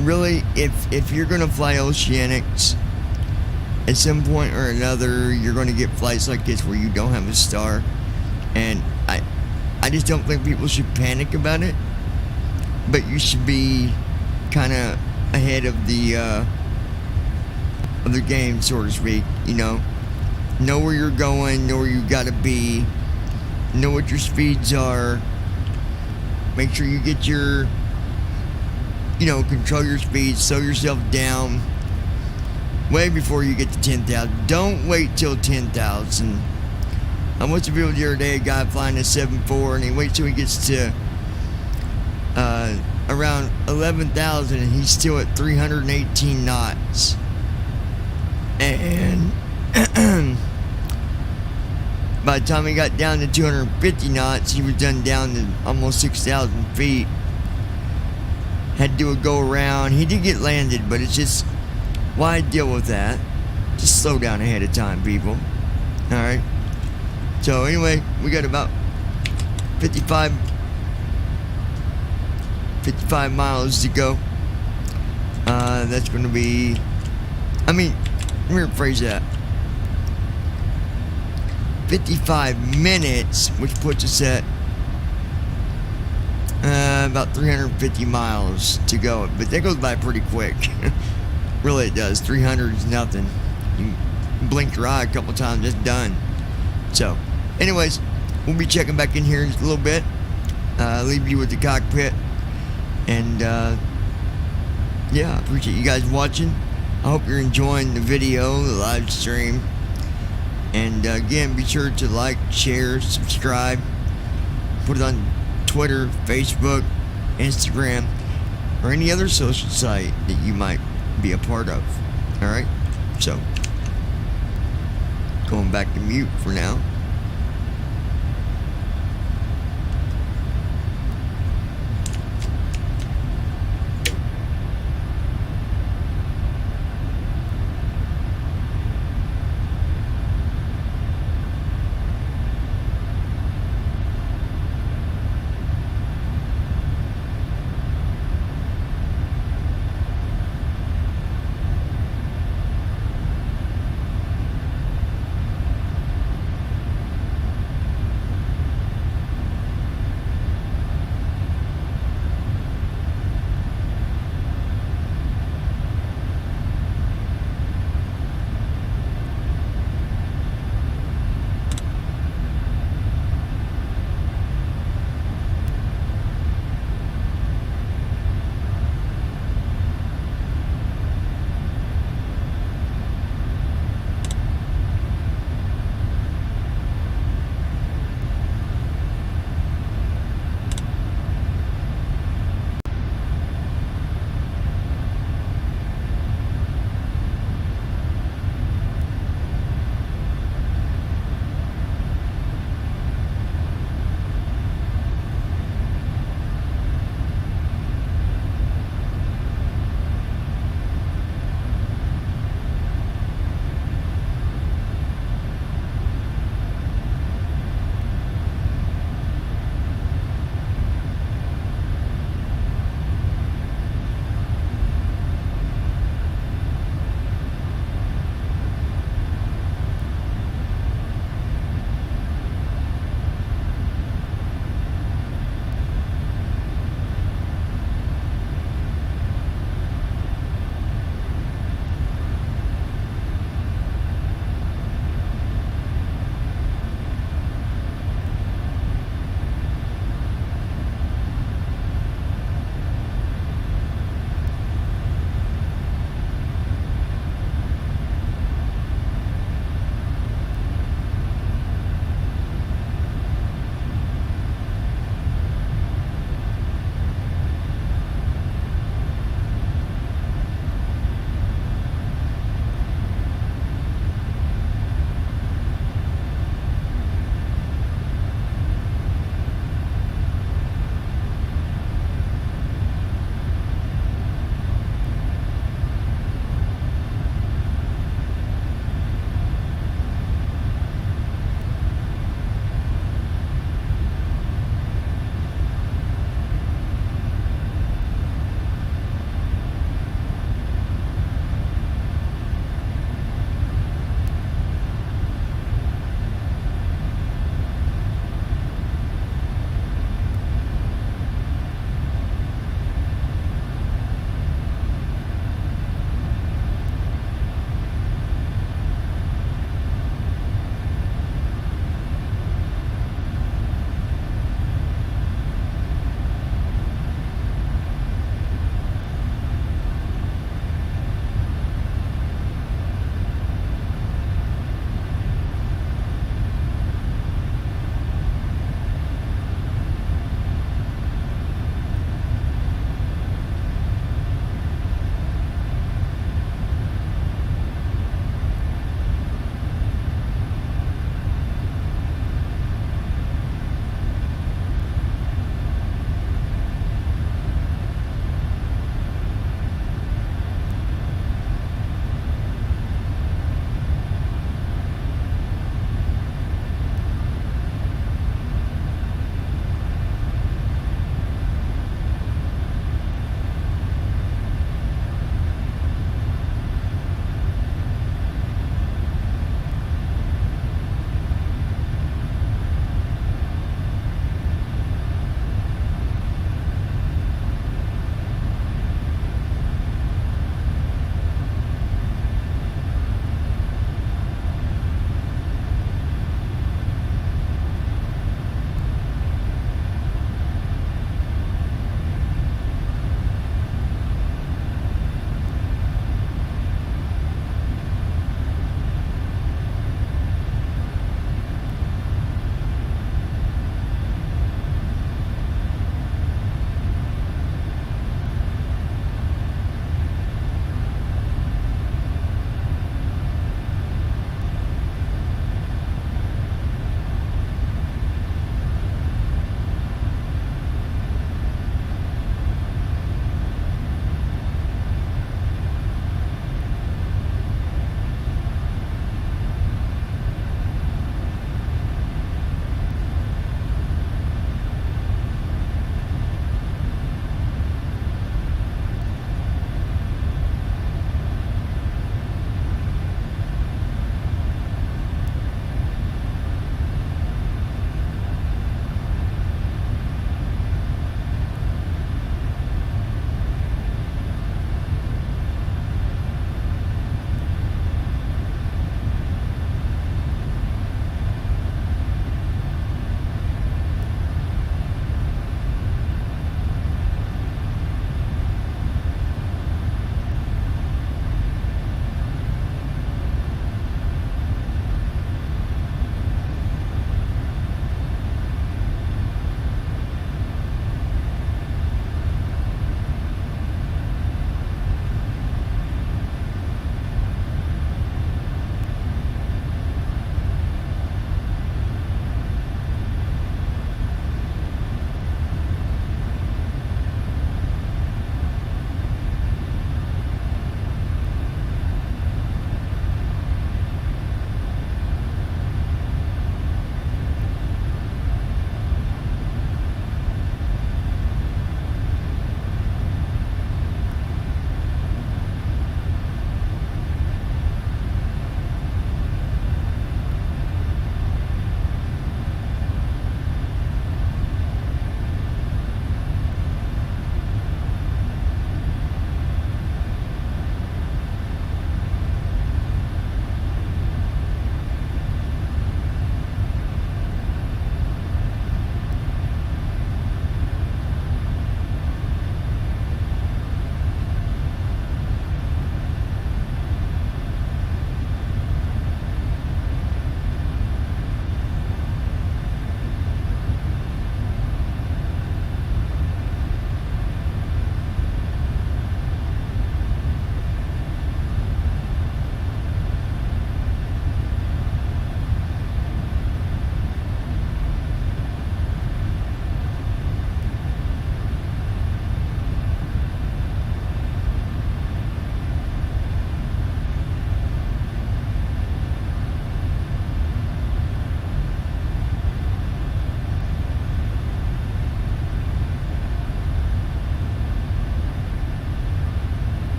Really, if you're gonna fly oceanics, at some point or another, you're gonna get flights like this where you don't have a star, and I just don't think people should panic about it. But you should be kind of ahead of the game, so to speak. You know where you're going, know where you gotta be, know what your speeds are. Make sure you get your, control your speed, slow yourself down way before you get to 10,000. Don't wait till 10,000. I watched a video the other day, a guy flying a 7.4, and he waits till he gets to around 11,000, and he's still at 318 knots. And by the time he got down to 250 knots, he was done down to almost 6,000 feet. Had to do a go around. He did get landed, but it's just, why deal with that? Just slow down ahead of time, people. Alright. So anyway, we got about 55 miles to go. That's going to be, let me rephrase that. 55 minutes, which puts us at About 350 miles to go, but that goes by pretty quick. Really, it does. 300 is nothing. You blink your eye a couple times, it's done. So, anyways, we'll be checking back in here in just a little bit. Leave you with the cockpit. And, yeah, I appreciate you guys watching. I hope you're enjoying the video, the live stream. And, again, be sure to like, share, subscribe. Put it on Twitter, Facebook, Instagram, or any other social site that you might be a part of. Alright? So, going back to mute for now.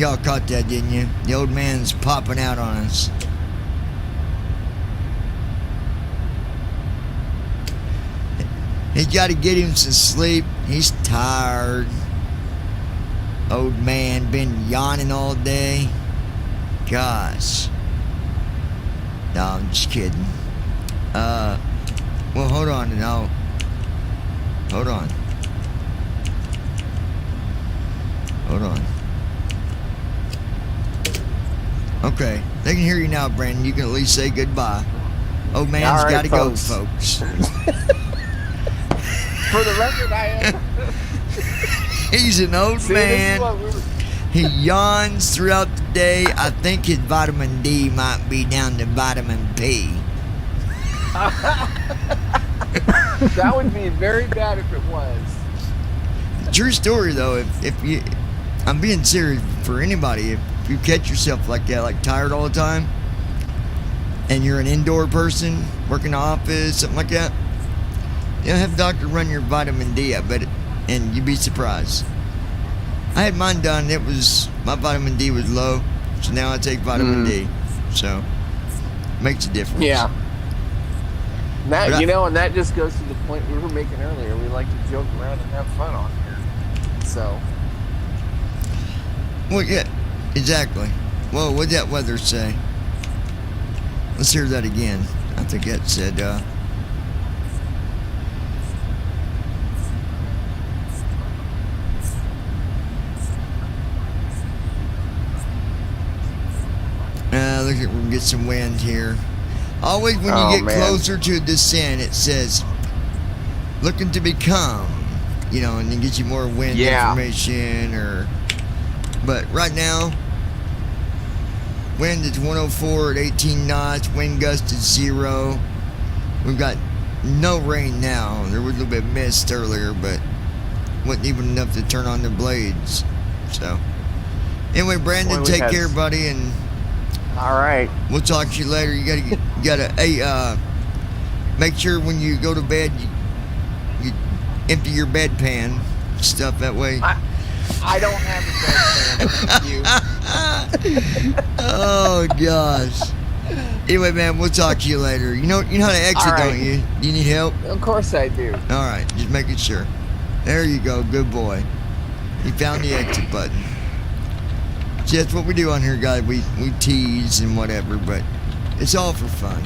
Y'all caught that, didn't you? The old man's popping out on us. He's got to get him some sleep. He's tired. Old man been yawning all day. Gosh. No, I'm just kidding. Well, hold on and hold on. Hold on. Okay, they can hear you now, Brandon. You can at least say goodbye. Old man's got to go, folks. For the record, I am. He's an old man. He yawns throughout the day. I think his vitamin D might be down to vitamin P. That would be very bad if it was. True story, though. If you, I'm being serious for anybody. If you catch yourself like that, like tired all the time, and you're an indoor person, working in the office, something like that, have a doctor run your vitamin D, I bet it, and you'd be surprised. I had mine done. My vitamin D was low, so now I take vitamin D. So makes a difference. Yeah. That and that just goes to the point we were making earlier. We like to joke around and have fun on here. So. Well, yeah, exactly. Whoa, what'd that weather say? Let's hear that again. I think that said, look at, we'll get some wind here. Always when you get closer to a descent, it says, looking to become, and then get you more wind information but right now, wind is 104 at 18 knots, wind gust is 0. We've got no rain now. There was a little bit of mist earlier, but wasn't even enough to turn on the blades. So, anyway, Brandon, take care, buddy, and all right, we'll talk to you later. You gotta make sure when you go to bed, you empty your bedpan stuff that way. I don't have a bedpan. Oh gosh. Anyway, man, we'll talk to you later. You know how to exit, don't you? Do you need help? Of course I do. All right, just making sure. There you go, good boy. You found the exit button. See, that's what we do on here, guys. We tease and whatever, but it's all for fun.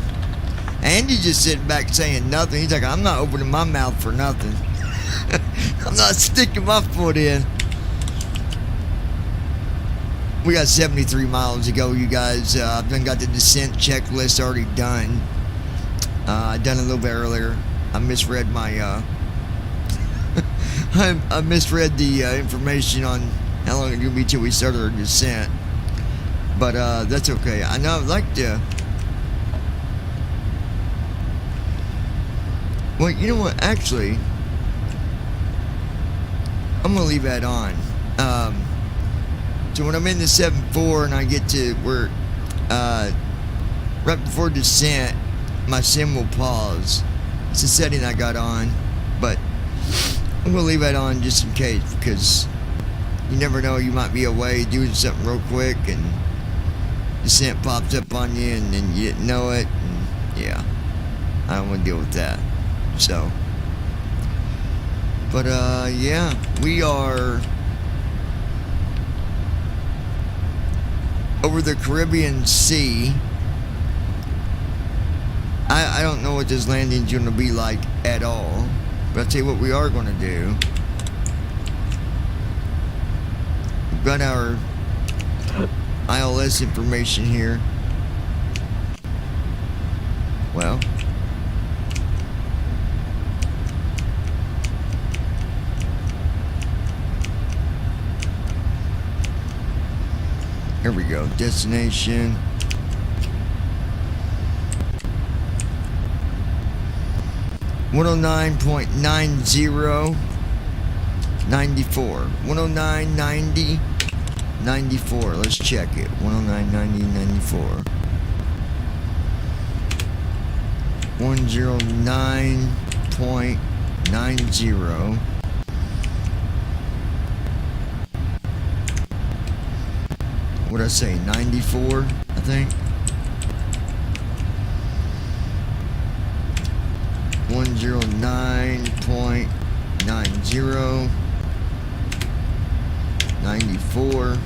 Andy's just sitting back saying nothing. He's like, I'm not opening my mouth for nothing. I'm not sticking my foot in. We got 73 miles to go, you guys. I've got the descent checklist already done. I done a little bit earlier. I misread my I misread the information on how long it's gonna be till we start our descent. But that's okay. I know I'd like to. Well, you know what? Actually, I'm gonna leave that on. So when I'm in the 7.4 and I get to where, right before descent, my sim will pause. It's a setting I got on, but I'm gonna leave that on just in case, because you never know, you might be away doing something real quick and descent pops up on you and then you didn't know it, and yeah, I don't want to deal with that. So, but yeah, we are over the Caribbean Sea. I don't know what this landing's going to be like at all, but I'll tell you what we are going to do. We've got our ILS information here. Well, here we go. Destination. .90 94. 109.90 94. Let's check it. 109.90 94. 109.90. What'd I say? 94, I think. 109.90. 94.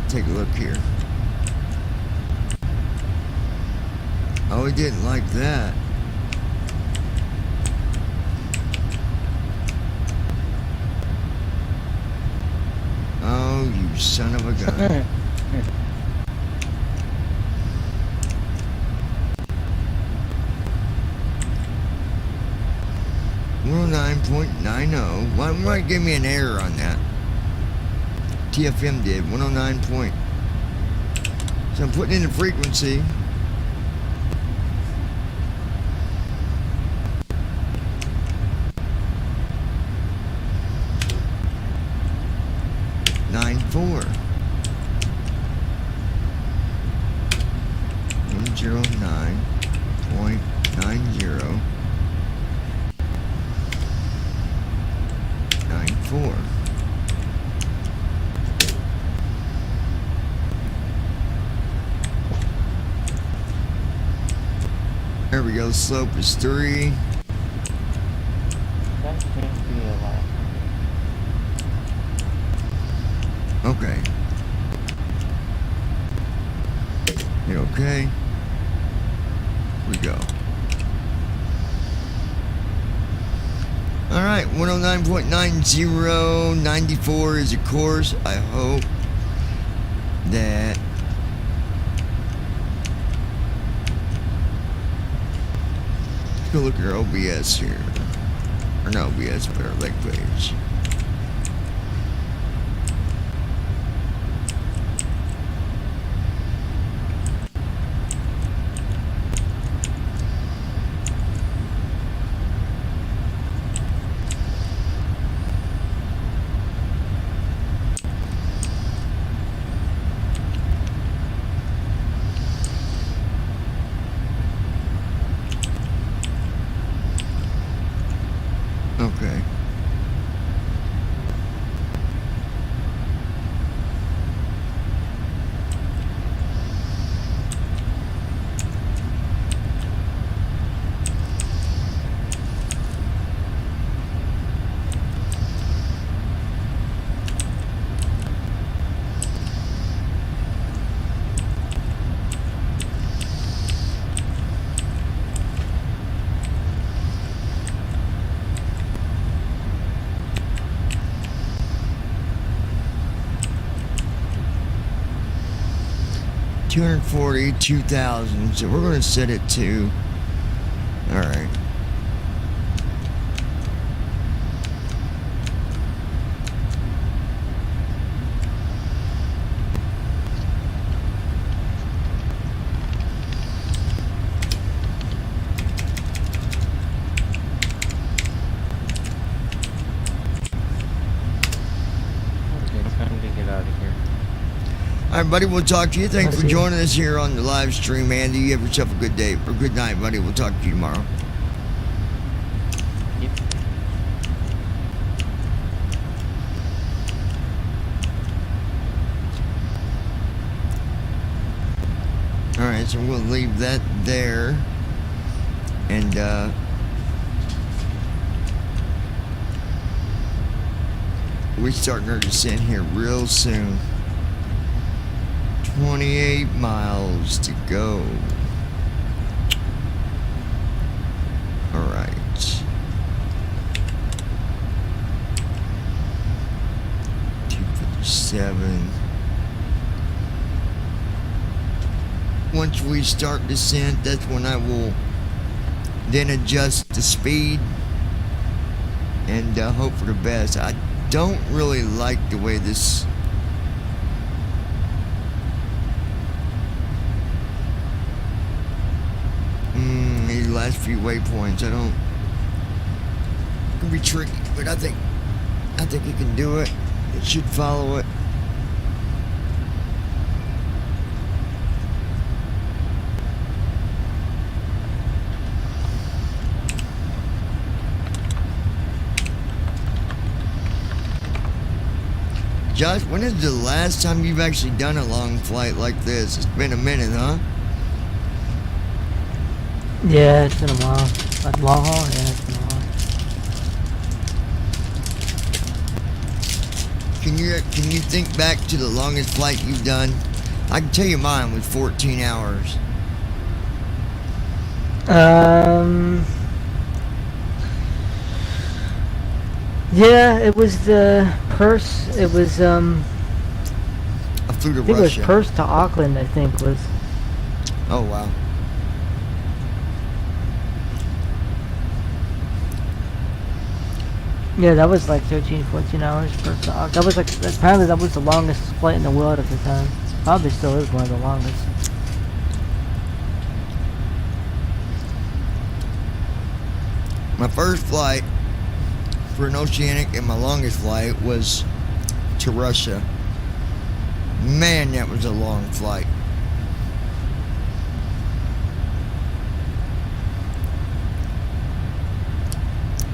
Take a look here. Oh, he didn't like that. Oh, you son of a gun. .90. Why might give me an error on that? TFM did 109 point. So I'm putting in the frequency. .94. 109.90. 94. There we go. The slope is 3. That can't be a lot. Okay. Hit okay. Here we go. Alright, 109.90, 94 is a course. I hope that let's go look at our OBS here. Or not OBS, but our leg page. Okay. $242,000, so we're going to set it to, all right. Okay, time to get out of here. All right, buddy, we'll talk to you. Thanks for joining us here on the live stream, Andy. You have yourself a good day, or good night, buddy. We'll talk to you tomorrow. Yep. All right, so we'll leave that there. And, we're starting our descent here real soon. 28 miles to go. All right. $257. Once we start descent, that's when I will then adjust the speed and hope for the best. I don't really like the way this these last few waypoints. I don't. It can be tricky, but I think you can do it. It should follow it. Josh, when is the last time you've actually done a long flight like this? It's been a minute, huh? Yeah, it's been a while. Like long haul? Yeah, it's been a while. Can you think back to the longest flight you've done? I can tell you mine was 14 hours. Yeah, it was the Perth. It was I flew to I think it was Russia. Perth to Auckland. I think was. Oh wow. Yeah, that was like 13, 14 hours Perth to Auckland. That was like apparently that was the longest flight in the world at the time. Probably still is one of the longest. My first flight for an oceanic and my longest flight was to Russia. Man, that was a long flight.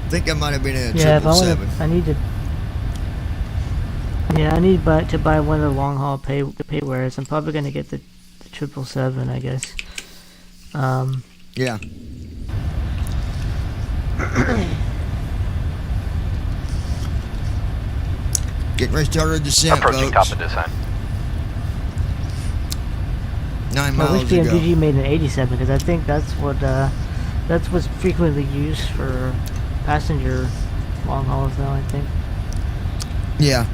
I think I might have been in a Yeah, if I 777. want, I need to. Yeah, I need to buy one of the long haul paywares. I'm probably gonna get the 777, I guess. Yeah. Getting ready to start our descent, Approaching folks. top of descent. 9 I miles wish to go. BMDG made an 87 because I think that's what's frequently used for passenger long hauls now. I think. Yeah.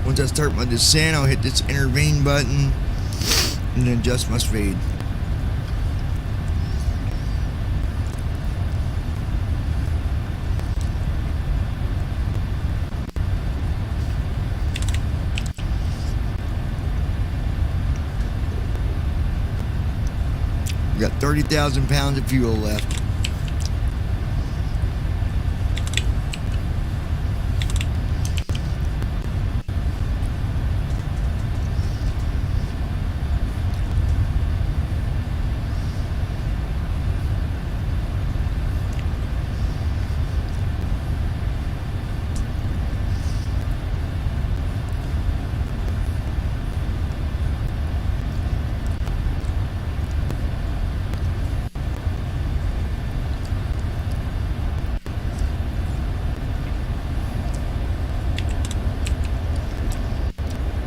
Once I start my descent, I'll hit this intervene button and then adjust my speed. We got 30,000 pounds of fuel left.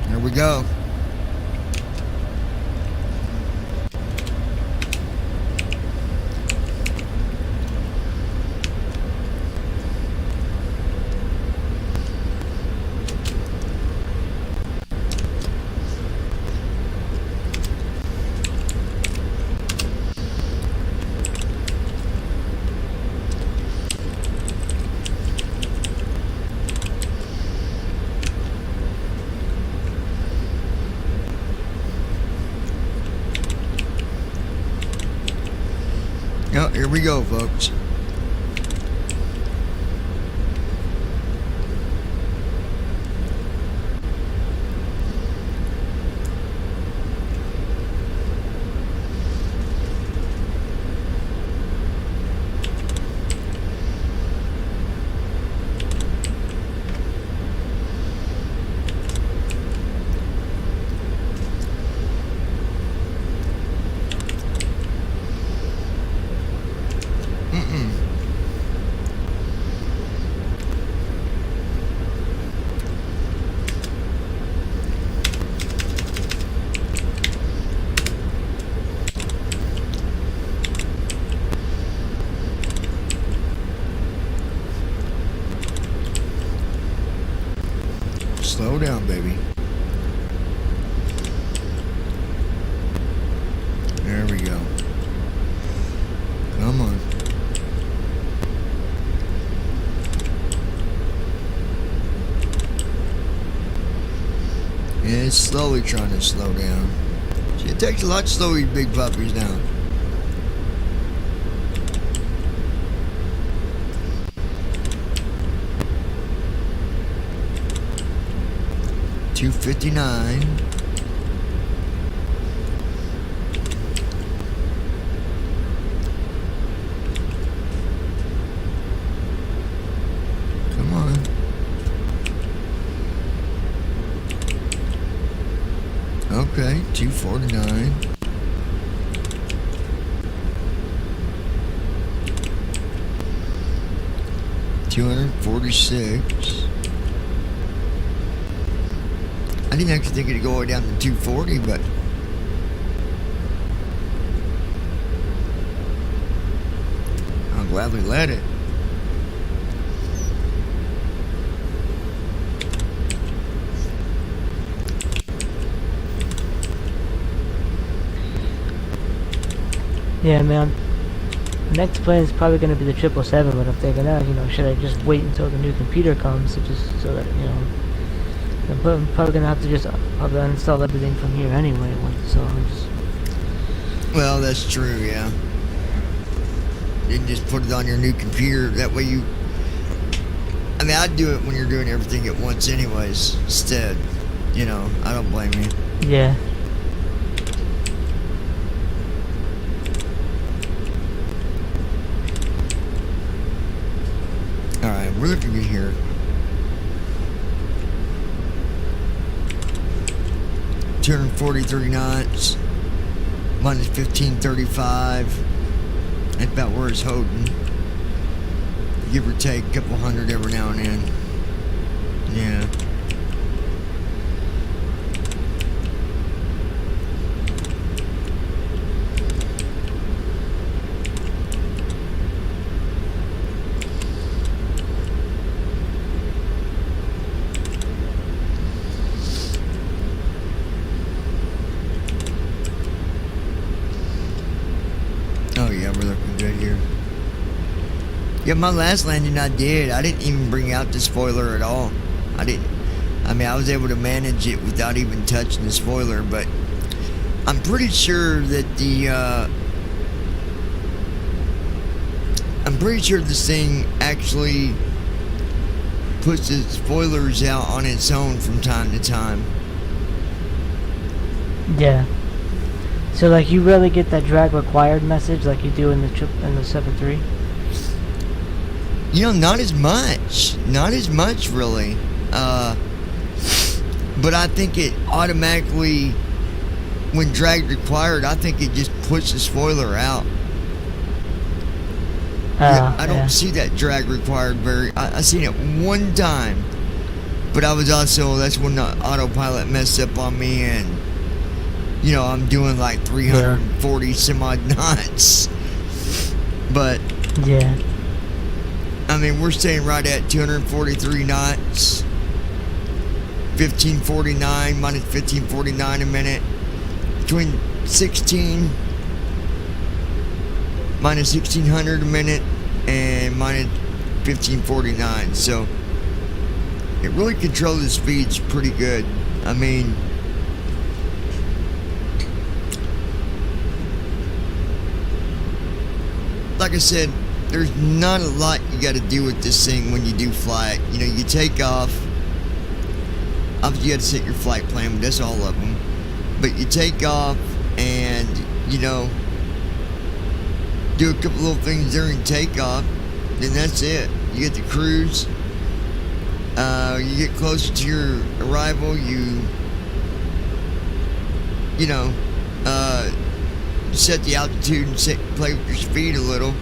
There we go. Oh, here we go, folks. Slow down, baby. There we go. Come on. And it's slowly trying to slow down. See, it takes a lot to slow these big puppies down. 259. Come on. Okay, 249. $246. I didn't actually think it'd go all the way down to 240, but I'll gladly let it. Yeah, man. Next plan is probably going to be the 777, but I'm thinking, should I just wait until the new computer comes, so that, I'm probably going to have to just probably uninstall everything from here anyway. Well, that's true, yeah. You can just put it on your new computer. That way I'd do it when you're doing everything at once anyways, instead. I don't blame you. Yeah. Alright, we're looking good here. $243 knots, minus 1535. That's about where it's holding. Give or take a couple hundred every now and then. Yeah. Oh yeah, we're looking good here. Yeah, my last landing I didn't even bring out the spoiler at all. I was able to manage it without even touching the spoiler, but I'm pretty sure that this thing actually puts the spoilers out on its own from time to time. Yeah. So, like, you really get that drag required message like you do in the 7.3? Not as much. Not as much, really. But I think it automatically, when drag required, I think it just puts the spoiler out. I don't see that drag required I seen it one time. But that's when the autopilot messed up on me, and I'm doing like 340 some odd knots. But yeah, we're staying right at 243 knots, 1549 minus 1549 a minute, between 16 minus 1600 a minute and minus 1549. So it really controls the speeds pretty good. Like I said, there's not a lot you got to do with this thing when you do fly it. You take off. Obviously, you got to set your flight plan, but that's all of them. But you take off and, do a couple little things during takeoff. Then that's it. You get to cruise. You get closer to your arrival. You set the altitude and play with your speed a little,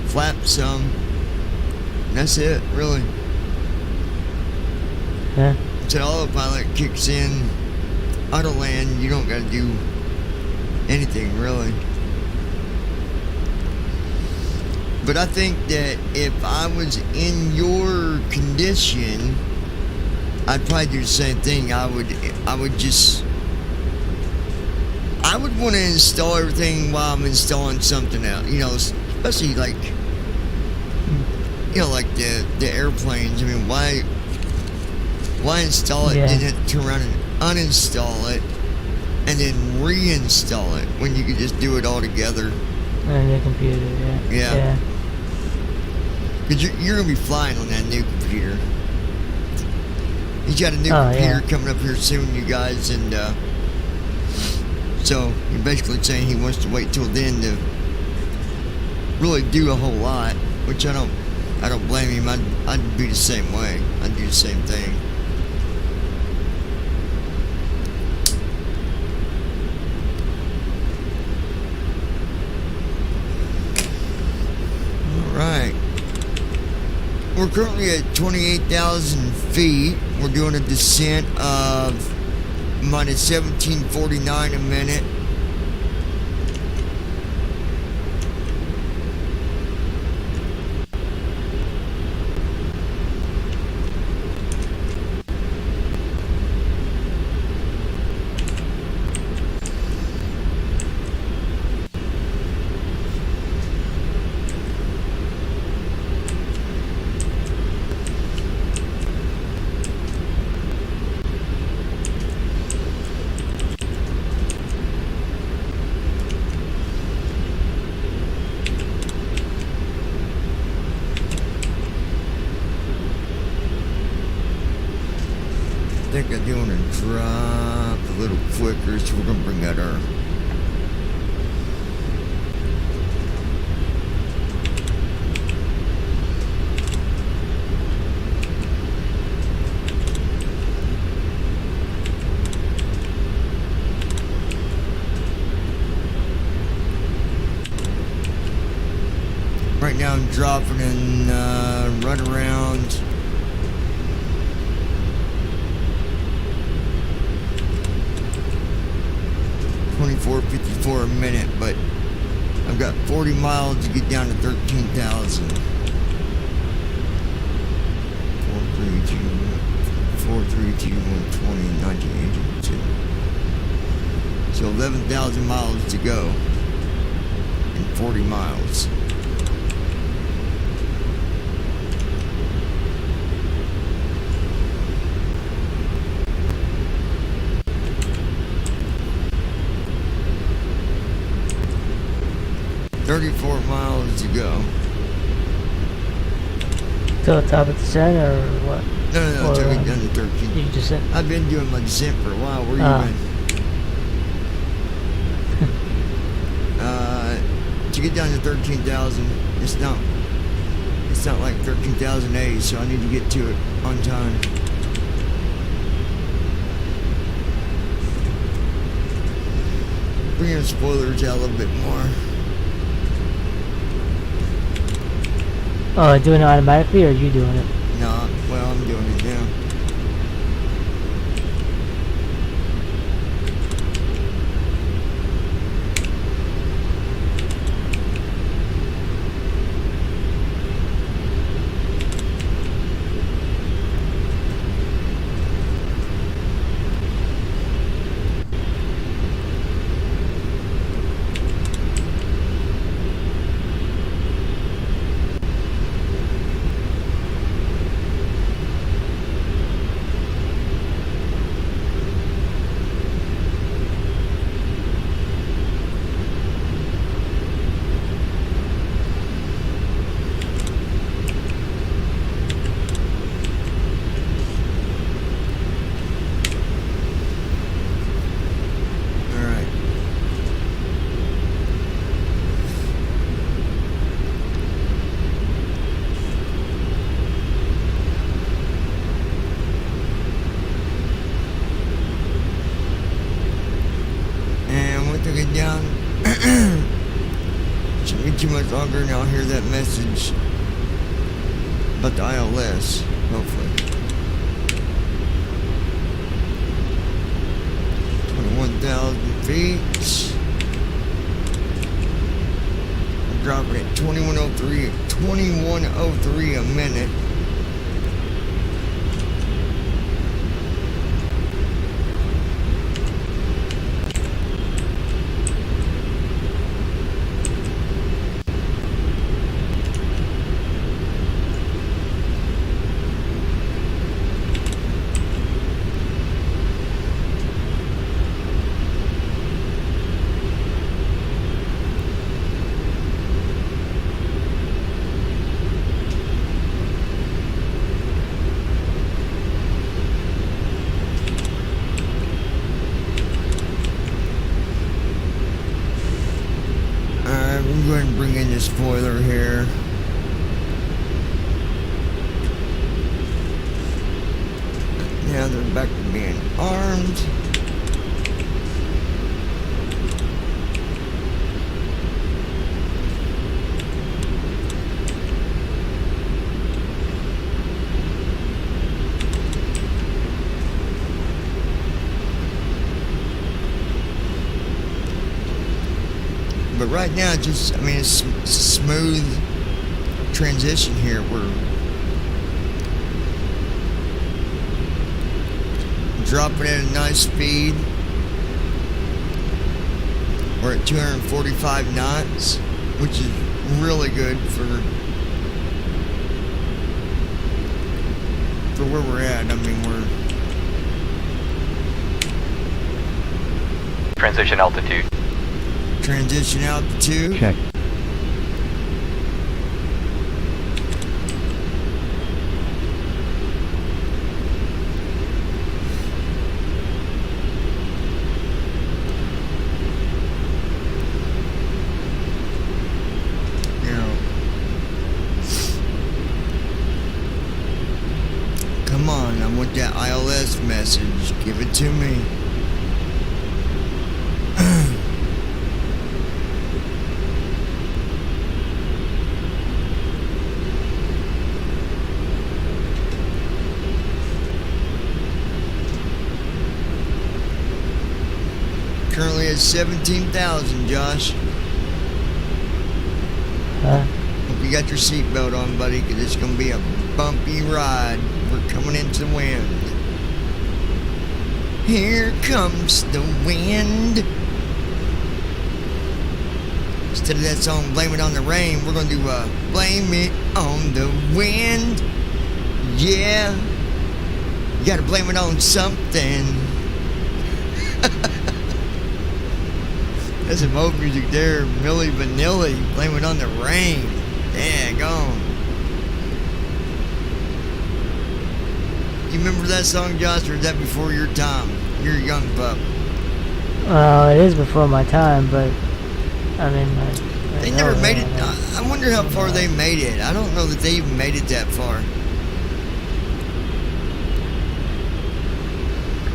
flap some, and that's it, really. Yeah. Until autopilot kicks in, auto land, you don't gotta do anything, really. But I think that if I was in your condition, I'd probably do the same thing. I would want to install everything while I'm installing something else. Especially like the airplanes. Why install it, then have to turn around and uninstall it, and then reinstall it when you could just do it all together on your computer? Yeah. Because you're gonna be flying on that new computer. He's got a new Oh, computer yeah. coming up here soon, you guys, and so you're basically saying he wants to wait till then to really do a whole lot, which I don't blame him. I'd be the same way. I'd do the same thing. All right. We're currently at 28,000 feet. We're doing a descent of minus 1749 a minute. I think I'm doing a drop a little quicker, so we're gonna bring out our right now. I'm dropping in right around 24.54 a minute, but I've got 40 miles to get down to 13,000. 432, 120, 1982. So 11,000 miles to go in 40 miles. $34 miles to go. To the top of the descent or what? No, Or, till we done the 13. You just said. I've been doing my descent for a while. Where you been? To get down to 13,000, it's not like 13,080, so I need to get to it on time. Bring your spoilers out a little bit more. Oh, doing it automatically, or are you doing it? No, well, I'm doing it now. Get down. Shouldn't be too much longer, and I'll hear that message about the ILS, hopefully. 21,000 feet. I'm dropping at 2103 a minute. spoiler here. Now they're back to being armed. But right now, just, I mean, it's a smooth transition here. We're dropping at a nice speed. We're at 245 knots, which is really good for where we're at. I mean, we're Transition altitude. transition altitude. Check. Come on, I want that ILS message. Give it to me. Currently at 17,000, Josh. Huh? Hope you got your seatbelt on, buddy, because it's going to be a bumpy ride. We're coming into the wind. Here comes the wind. Instead of that song, Blame It on the Rain, we're going to do Blame It on the Wind. Yeah. You got to blame it on something. That's some old music there. Milli Vanilli, Blame It on the Rain. Yeah, gone. You remember that song, Josh, or is that before your time? You're a young pup. Well, it is before my time, but I mean, They never made it. I wonder how far they made it. I don't know that they even made it that far.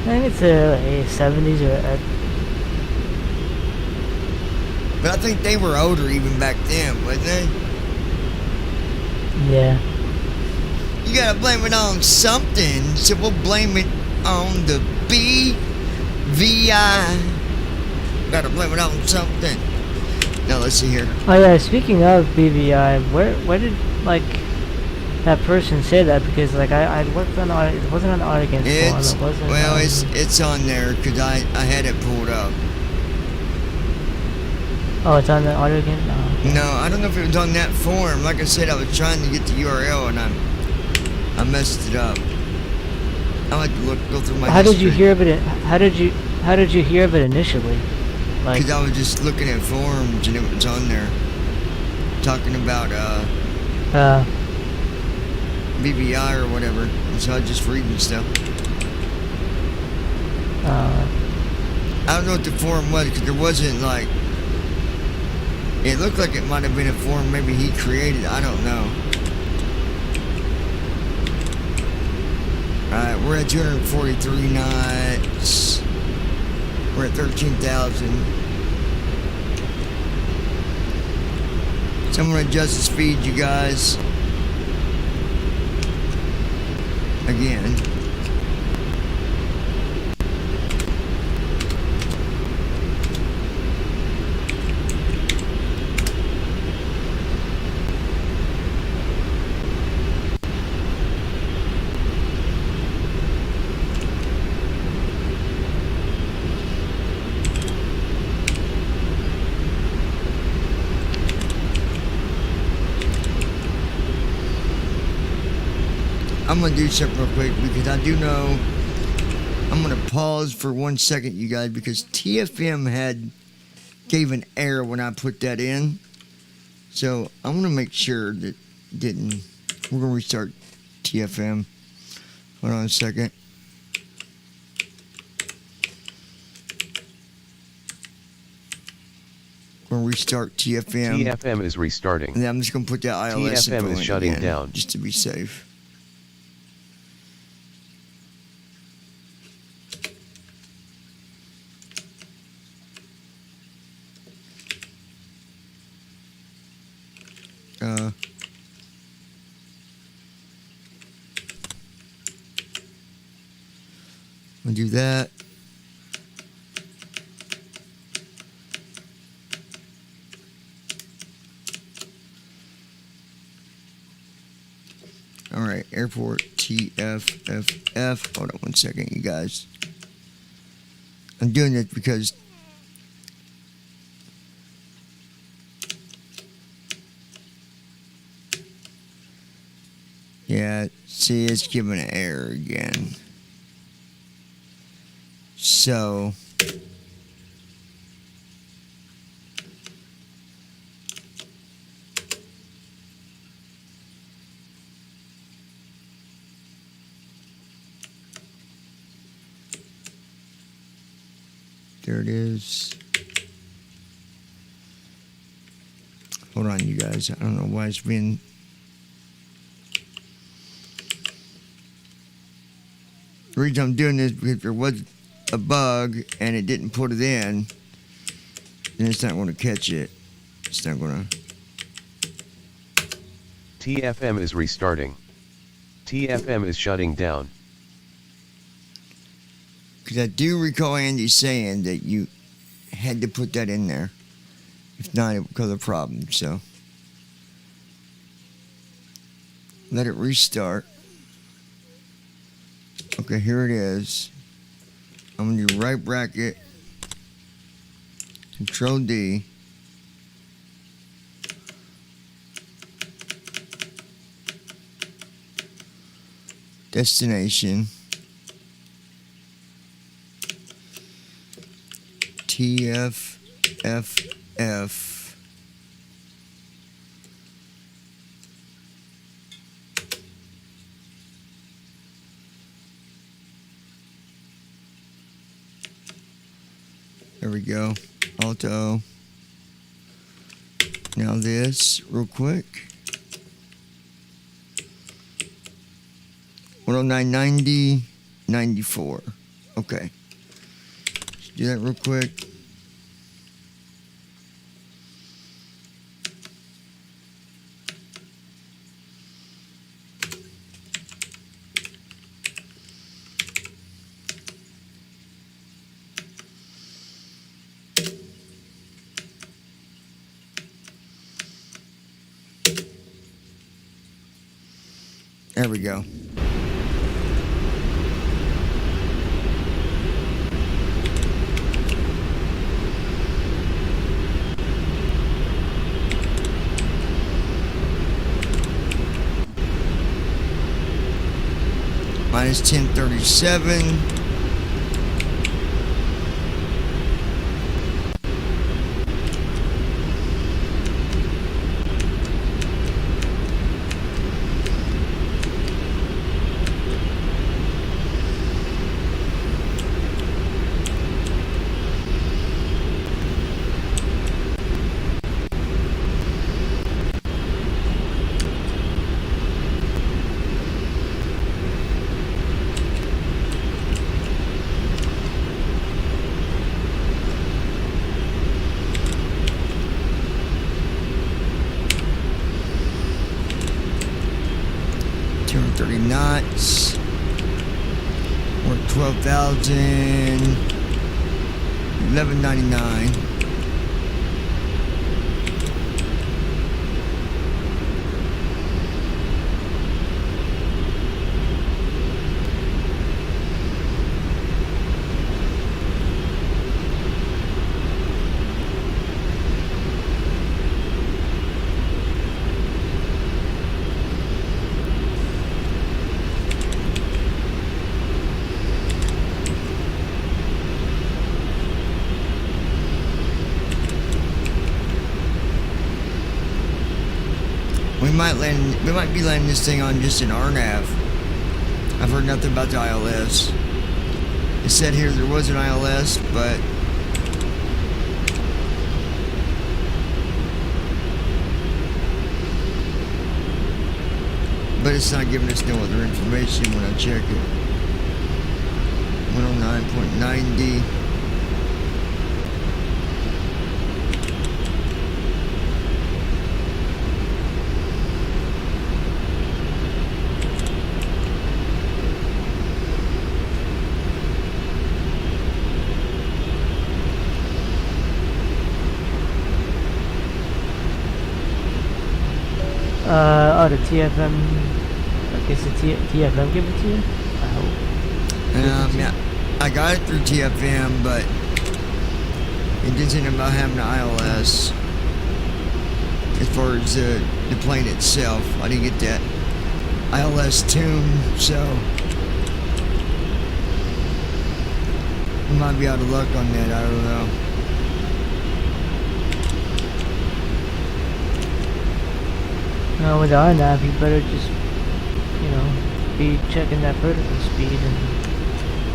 I think it's a 70s or. But I think they were older even back then, wasn't they? Yeah. You gotta blame it on something, so we'll blame it on the BVI. Gotta blame it on something. Now let's see here. Oh yeah, speaking of BVI, where did like that person say that? Because like I worked on it wasn't on the Art Against forum. It's It wasn't. well, it's on there because I had it pulled up. Oh, it's on the Art Against. Oh, okay. No, I don't know if it was on that forum. Like I said, I was trying to get the URL and I messed it up. I like to go through my. How did you history. hear of it? How did you hear of it initially? Like. Because I was just looking at forums and it was on there talking about BBI or whatever. And so I was just reading stuff. I don't know what the forum was because there wasn't like. It looked like it might have been a forum maybe he created. I don't know. Alright, we're at 243 knots. We're at 13,000. So I'm going to adjust the speed, you guys. Again. I'm going to do something real quick because I do know I'm going to pause for 1 second, you guys, because TFM gave an error when I put that in. So I'm going to make sure that didn't. We're going to restart TFM. Hold on a second. Of We'll restart TFM. TFM is restarting. And then I'm just going to put that ILS TFM info is in shutting again, down. just to be safe. We'll do that. All right, airport TFFF. Hold on 1 second, you guys. I'm doing this because yeah, see, it's giving an error again. So there it is. Hold on, you guys. I don't know why it's being. The reason I'm doing this is because there was a bug and it didn't put it in, then it's not going to catch it. It's not going to. TFM is restarting. TFM is shutting down. Because I do recall Andy saying that you had to put that in there. If not, it would cause a problem. So let it restart. Okay, here it is. I'm going to do right bracket, Control D. Destination. TFFF. There we go. Alto. Now this, real quick. 109.90, 94. Okay. Let's do that real quick. There we go. Minus 1037. Knots. We're 12,000. 1199. We might be landing this thing on just an RNAV. I've heard nothing about the ILS. It said here there was an ILS, but but it's not giving us no other information when I check it. 109.90. Oh, the TFM. I guess the TFM give it to you? I hope. Yeah, I got it through TFM, but it didn't seem about having the ILS. As far as the plane itself, I didn't get that ILS tune, so we might be out of luck on that. I don't know. No, with the RNAV, you better just, be checking that vertical speed and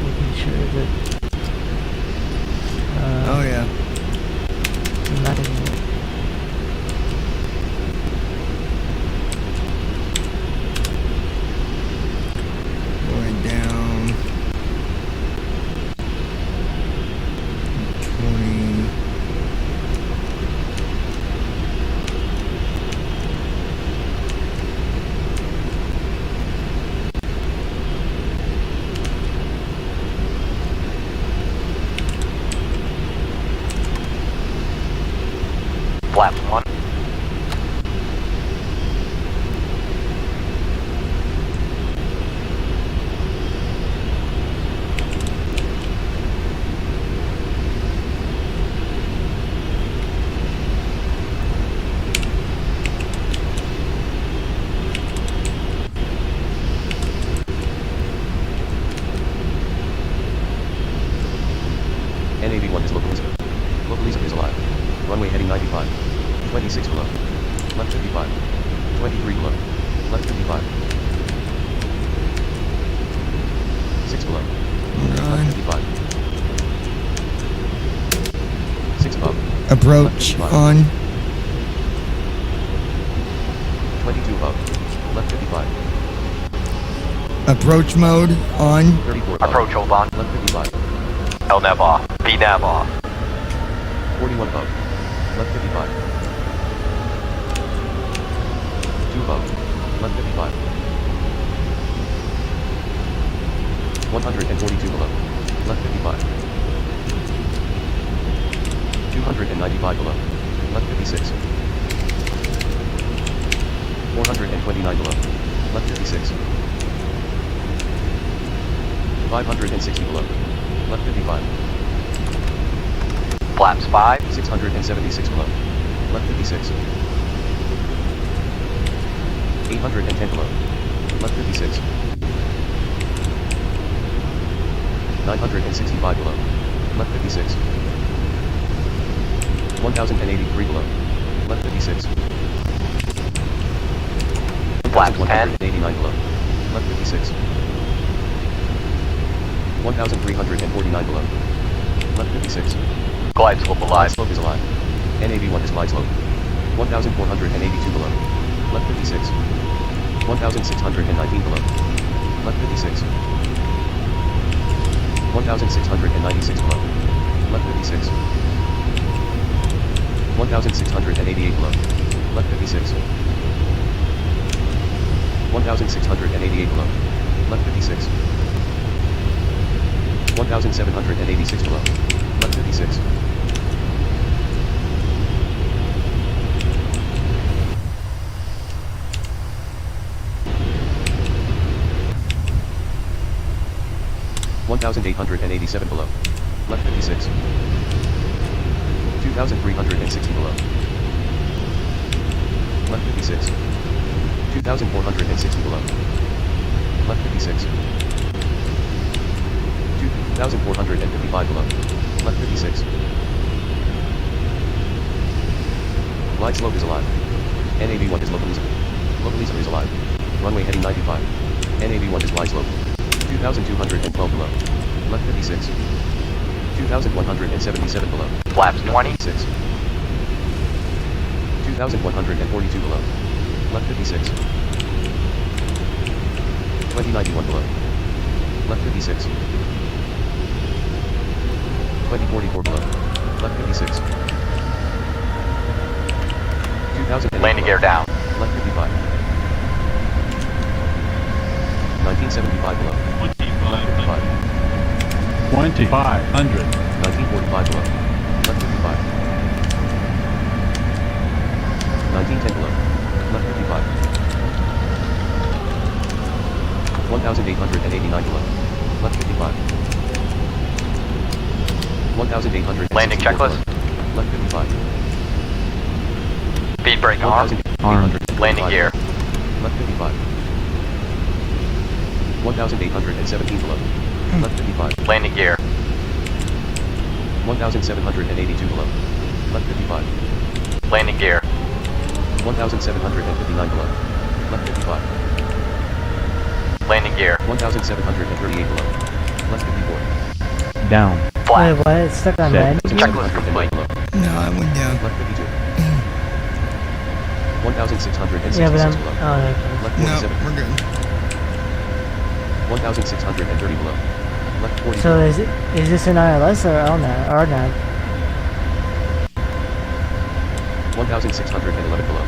making sure that. Oh yeah. You're not getting it. Going down 20. Flaps 1. N81 is localism. Localism is alive. Runway heading 95. 26 below. Left 55. 23 below. Left 55. 6 below. Left 55. 6 above. Approach on. 22 above. Left 55. Approach mode on. 34 above. Approach hold on. Left 55. LNAV off. VNAV off. 41 above. Left 55. 2 above. Left 55. 142 below. Left 55. 295 below. Left 56. 429 below. Left 56. 560 below. Left 55. Flaps 5. 676 below. Left 56. 810 below. Left 56. 965 below. Left 56. 1083 below. Left 56. Flaps 10. 189 below. Left 56. 1349 below. Left 56. Glide slope Glide alive. slope is alive. NAV1 is glide slope. 1482 below. Left 56. 1619 below. Left 56. 1696 below. Left 56. 1688 below. Left 56. 1688 below. Left 56. 1786 below. Left 56. $1,887 below. Left 56. 2,360 below. Left 56. 2,460 below. Left 56. 2,455 below. Left 56. Glide slope is alive. NAV1 is localism. Localism is alive. Runway heading 95. NAV1 is glide slope. 2,212 below. Left 56. 2,177 below. Flaps 20. 6. 2,142 below. Left 56. 2091 below. Left 56. 2044 below. Left 56. 2000 Landing gear down. Left 55. 1975 below. 25. 2500. 1945 below. Left 55. 1910 below. Left 55. 1889 below. Left 55. 1800. Landing checklist. Left 55. Speed brake arm. 1800. Landing gear. Left 55. 1817 below. Left 55. Landing gear. 1782 below. Left 55. Landing gear. 1759 below. Left 55. Landing gear. 1738 below. Left 54. Down. Wait, Flat. what? It's stuck on Set. landing? Checklist 1708 complete. below. No, I went down. Left 52. 1666 Yeah, but I'm. below. Oh, okay. Left No, 47. we're good. 1630 below. Left 40. So is this an ILS or LNAV? Or nav? 1611 below.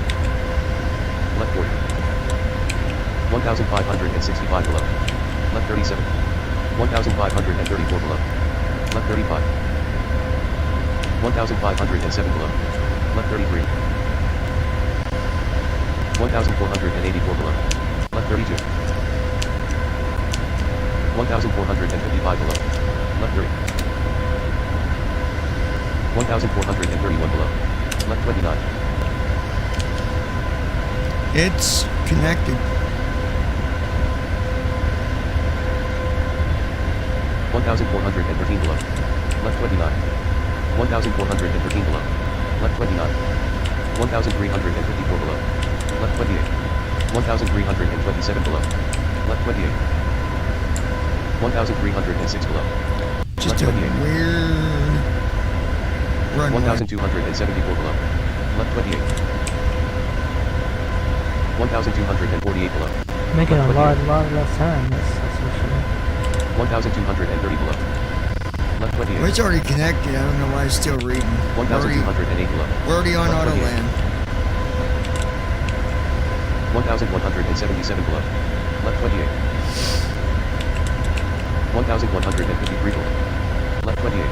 Left 40. 1565 below. Left 37. 1534 below. Left 35. 1507 below. Left 33. 1484 below. Left 32. 1455 below. Left 30. 1431 below. Left 29. It's connected. 1413 below. Left 29. 1413 below. Left 29. 1354 below. Left 28. 1327 below. Left 28. 1306 below. Just Left a 28. weird runway. 1274 below. Left 28. 1248 below. Making a Left lot less time. That's for sure. 1230 below. Left 28. Well, it's already connected. I don't know why it's still reading. We're already, 1208 below. we're already on Left auto 28. land. 1177 below. Left 28. 1153 below. Left 28.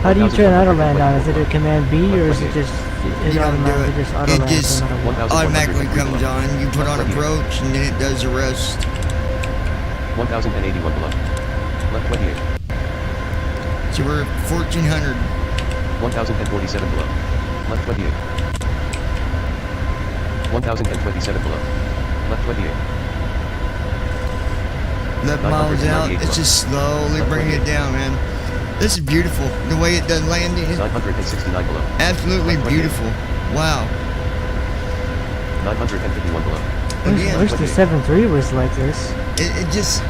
How do you turn auto land on? Is it a 1124 command B or is it just You don't do it. just auto It land just no matter what? automatically 1103 comes below. on. You put on Left 28. approach and then it does the rest. 1081 below. Left 28. So we're 1400. 1047 below. Left 28. 1027 below. Left 28. 11 miles out. 998 It's just slowly Left bringing it 28. down, man. This is beautiful. The way it does landing is 969 below. absolutely Left 28. beautiful. Wow. 951 below. Again, Wish the 7.3 was like this. it just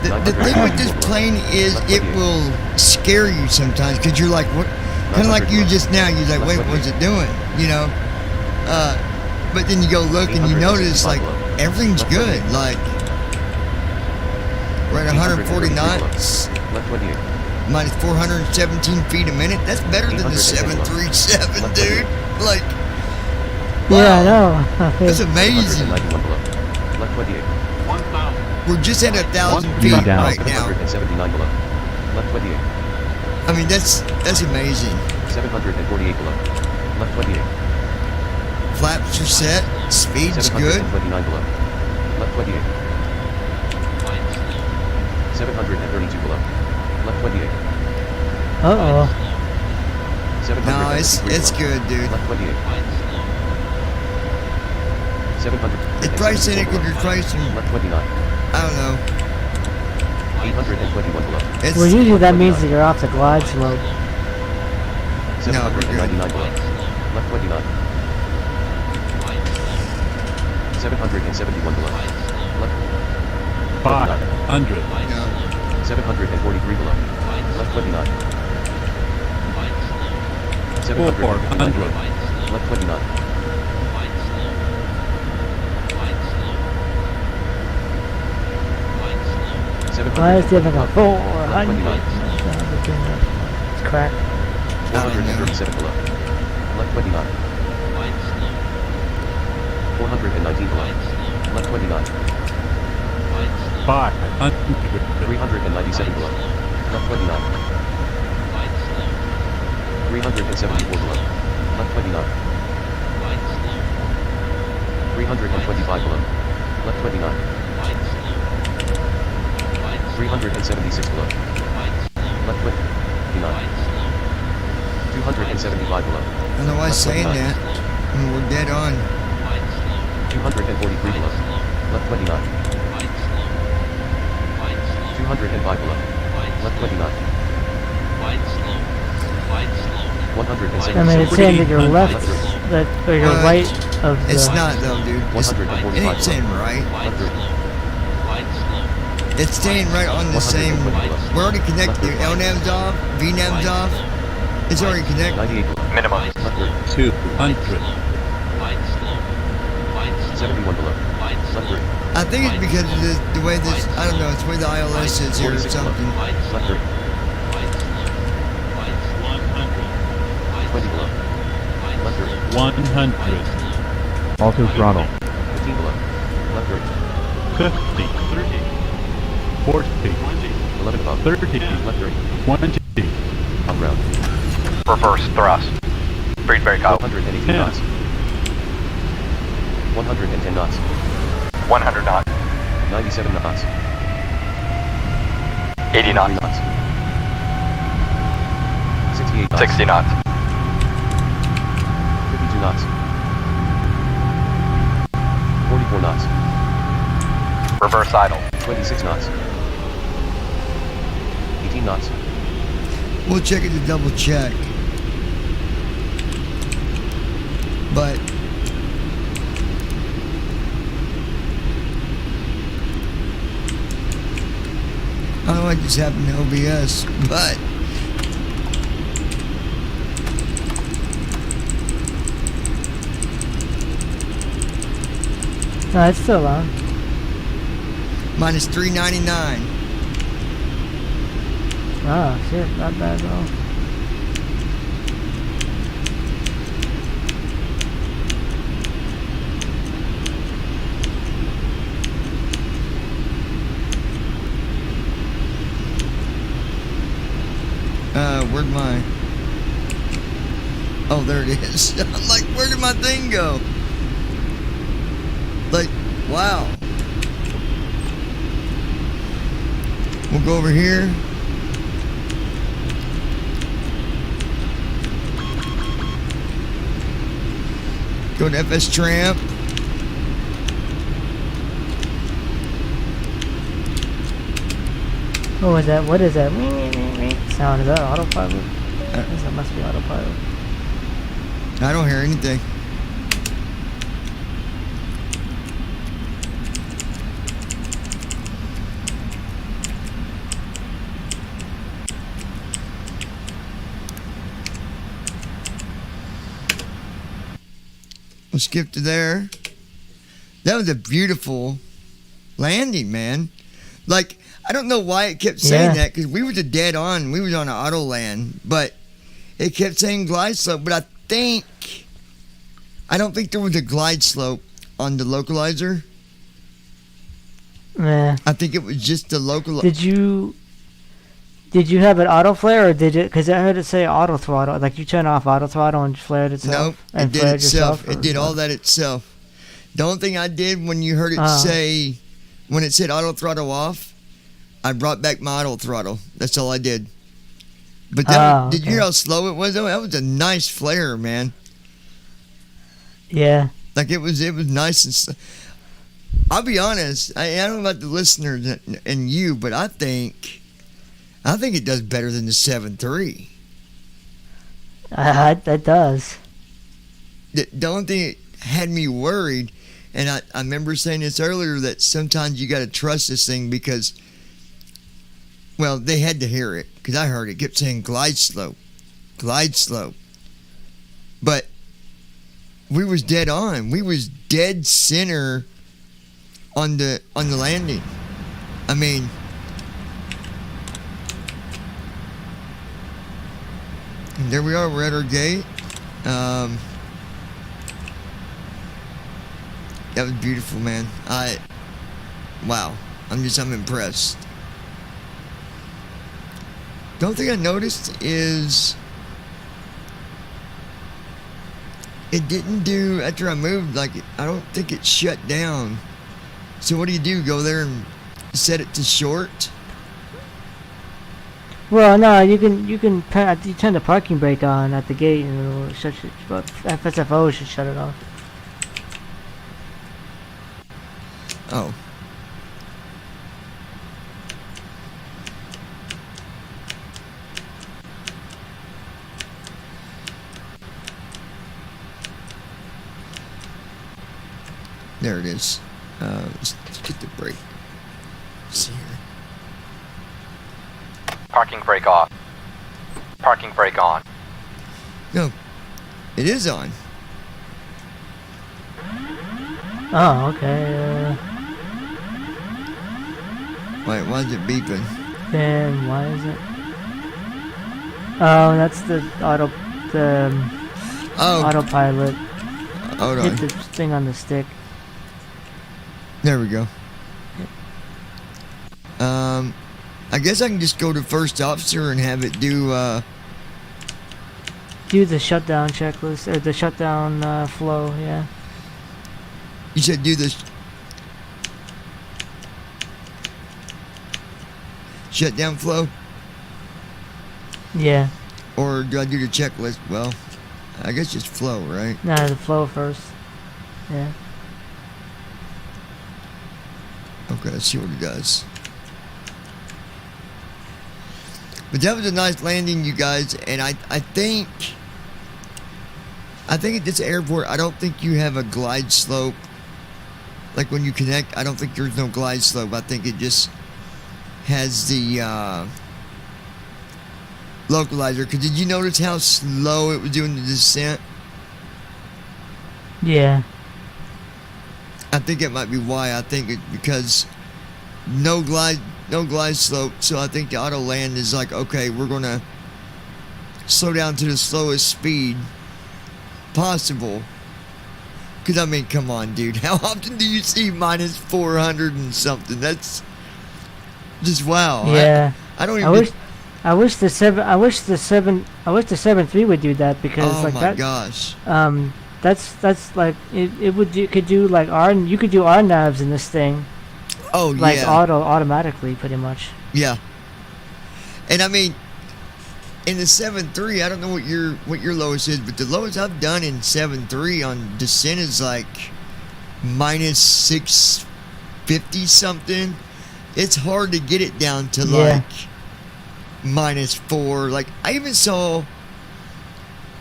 the thing with this plane is it will scare you sometimes because you're like, what? Kind of like you just now. You're like, wait, what's it doing? You know. But then you go look and you notice like everything's good. Like we're at 140 knots. Left 28. Minus 417 feet a minute. That's better than the 737, dude. Like, Yeah, I know. that's amazing. 191 below. Left 28. We're just at 1,000 feet down. right now. 779 below. Left 28. I mean, that's amazing. 748 below. Left 28. Flaps are set. Speed's good. 729 below. Left 28. 732 below. Left 28. Uh-oh. 753 No, it's below. good, dude. Left 28. 700. It's pricing it because you're pricing. Left 29. I don't know. 821 below. It's Well, usually that means that you're off the glide slope. 799 below. Left 29. 771 below. Left 500. no. 743 below. Left 29. 759 below. Left 29. Why is 700. it like a 400? 29. It's crack. 437 below. Left 29. 419 below. Left 29. 500. 397 below. Left 29. 374 below. Left 29. 325 below. Left 29. 376 below. Left 29. 275 below. I don't know why I'm saying that. I mean, we're dead on. 243 below. Left 29. 205 below. Left 29. 176. I mean, it's saying that you're left, or you're right of the... It's not though, dude. It 145 ain't saying right. Left 30. It's staying right on the same. We're already connected. LNAM's off. VNAM's off. It's already connected. 98 below. Minimum. Left 30. 200. 71 below. Left 30. I think it's because of the way this. I don't know. It's the way the ILS is here or 46 below. something. Left 30. 20 below. Left 30. 100. Auto throttle. 15 below. Left 30. 50. 40. 11 above. 30. Left 30. 20. On ground. Reverse thrust. Breed very cold. 118 Yeah. knots. 110 knots. 100 knots. 97 knots. 80 knots. 93 knots. 68 knots. 60 knots. 52 knots. 44 knots. Reverse idle. 26 knots. 18 knots. We'll check it to double check. But I don't know what just happened to OBS, but No, it's still on. minus 399. Oh, shit, not bad at all. Where'd my... Oh, there it is. I'm like, where did my thing go? Like, wow. We'll go over here. Go to FS Tramp. Oh, is that? What is that? Sound? Is that autopilot? That must be autopilot. I don't hear anything. We'll skip to there. That was a beautiful landing, man. Like, I don't know why it kept saying that, because we was a dead on. We was on an auto land, but it kept saying glide slope. But I don't think there was a glide slope on the localizer. Yeah. I think it was just the local. Did you have it auto flare, or did it? Because I heard it say auto throttle. Like you turned off auto throttle and flared itself. Nope, and it did flared itself. yourself, It did all that itself. The only thing I did when you heard it say, when it said auto throttle off, I brought back my auto throttle. That's all I did. But that did you hear how slow it was? Though? That was a nice flare, man. Yeah. Like it was nice and. I'll be honest. I don't know about the listeners and you, but I think it does better than the 7.3. That does. The only thing that had me worried, and I remember saying this earlier, that sometimes you got to trust this thing because, well, they had to hear it because I heard it. Kept saying glide slope. But we was dead on. We was dead center on the landing. I mean, And there we are. We're at our gate. That was beautiful, man. Wow. I'm impressed. The only thing I noticed is it didn't do, after I moved, like, I don't think it shut down. So what do? Go there and set it to short? Well, no, you can you turn the parking brake on at the gate and it'll shut it. But KSFO should shut it off. Oh. There it is. Let's get the brake. Let's see here. Parking brake off. Parking brake on. No, it is on. Oh, okay. Wait, why is it beeping? Then why is it? Oh, that's the autopilot. Hold on. Hit the thing on the stick. There we go. I guess I can just go to first officer and have it do the shutdown checklist or the shutdown flow. Yeah. You said do this shutdown flow? Yeah. Or do I do the checklist? Well, I guess just flow, right? Nah, the flow first. Yeah. Okay, let's see what it does. But that was a nice landing, you guys, and I think at this airport, I don't think you have a glide slope. Like when you connect, I don't think there's no glide slope. I think it just has the localizer. Because did you notice how slow it was doing the descent? Yeah. I think it might be why. I think it's because no glide slope. So I think the auto land is like, okay, we're gonna slow down to the slowest speed possible. Because I mean, come on, dude. How often do you see minus 400 and something? That's just wow. Yeah. I don't even. I wish the 7.3 would do that because Oh like my that. gosh. That's like could do like you could do RNAVs in this thing. Oh like yeah. automatically, pretty much. Yeah. And I mean, in the 7.3, I don't know what your lowest is, but the lowest I've done in 7.3 on descent is like minus 650 something. It's hard to get it down to like minus 4. Like I even saw,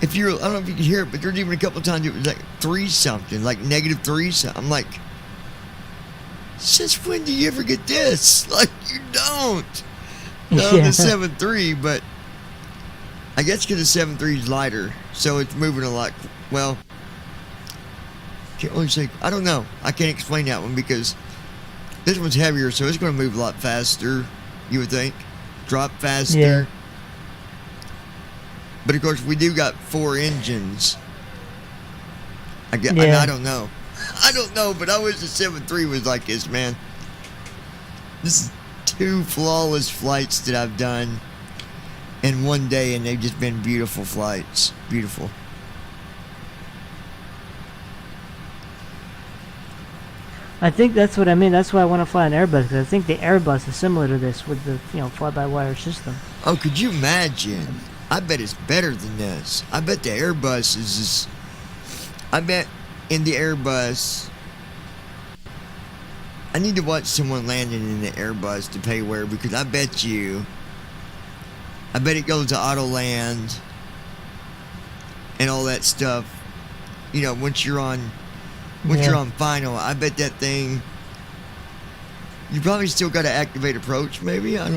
I don't know if you can hear it, but there's even a couple of times it was like 3 something, like negative 3 something. I'm like, since when do you ever get this? Like you don't. No, the 7.3, but I guess because the 7.3 is lighter, so it's moving a lot. Well, can't really say. I don't know. I can't explain that one because this one's heavier, so it's going to move a lot faster. You would think, drop faster. Yeah. But of course, we do got 4 engines. I guess. Yeah. I don't know. I don't know, but I wish the 7.3 was like this, man. This is 2 flawless flights that I've done in one day, and they've just been beautiful flights. Beautiful. I think that's what I mean. That's why I want to fly an Airbus, because I think the Airbus is similar to this with the fly-by-wire system. Oh, could you imagine? I bet it's better than this. I bet the Airbus is just... I bet in the Airbus... I need to watch someone landing in the Airbus to pay where, because I bet it goes to auto land and all that stuff. You know, once you're on final, I bet that thing, you probably still got to activate approach, maybe. I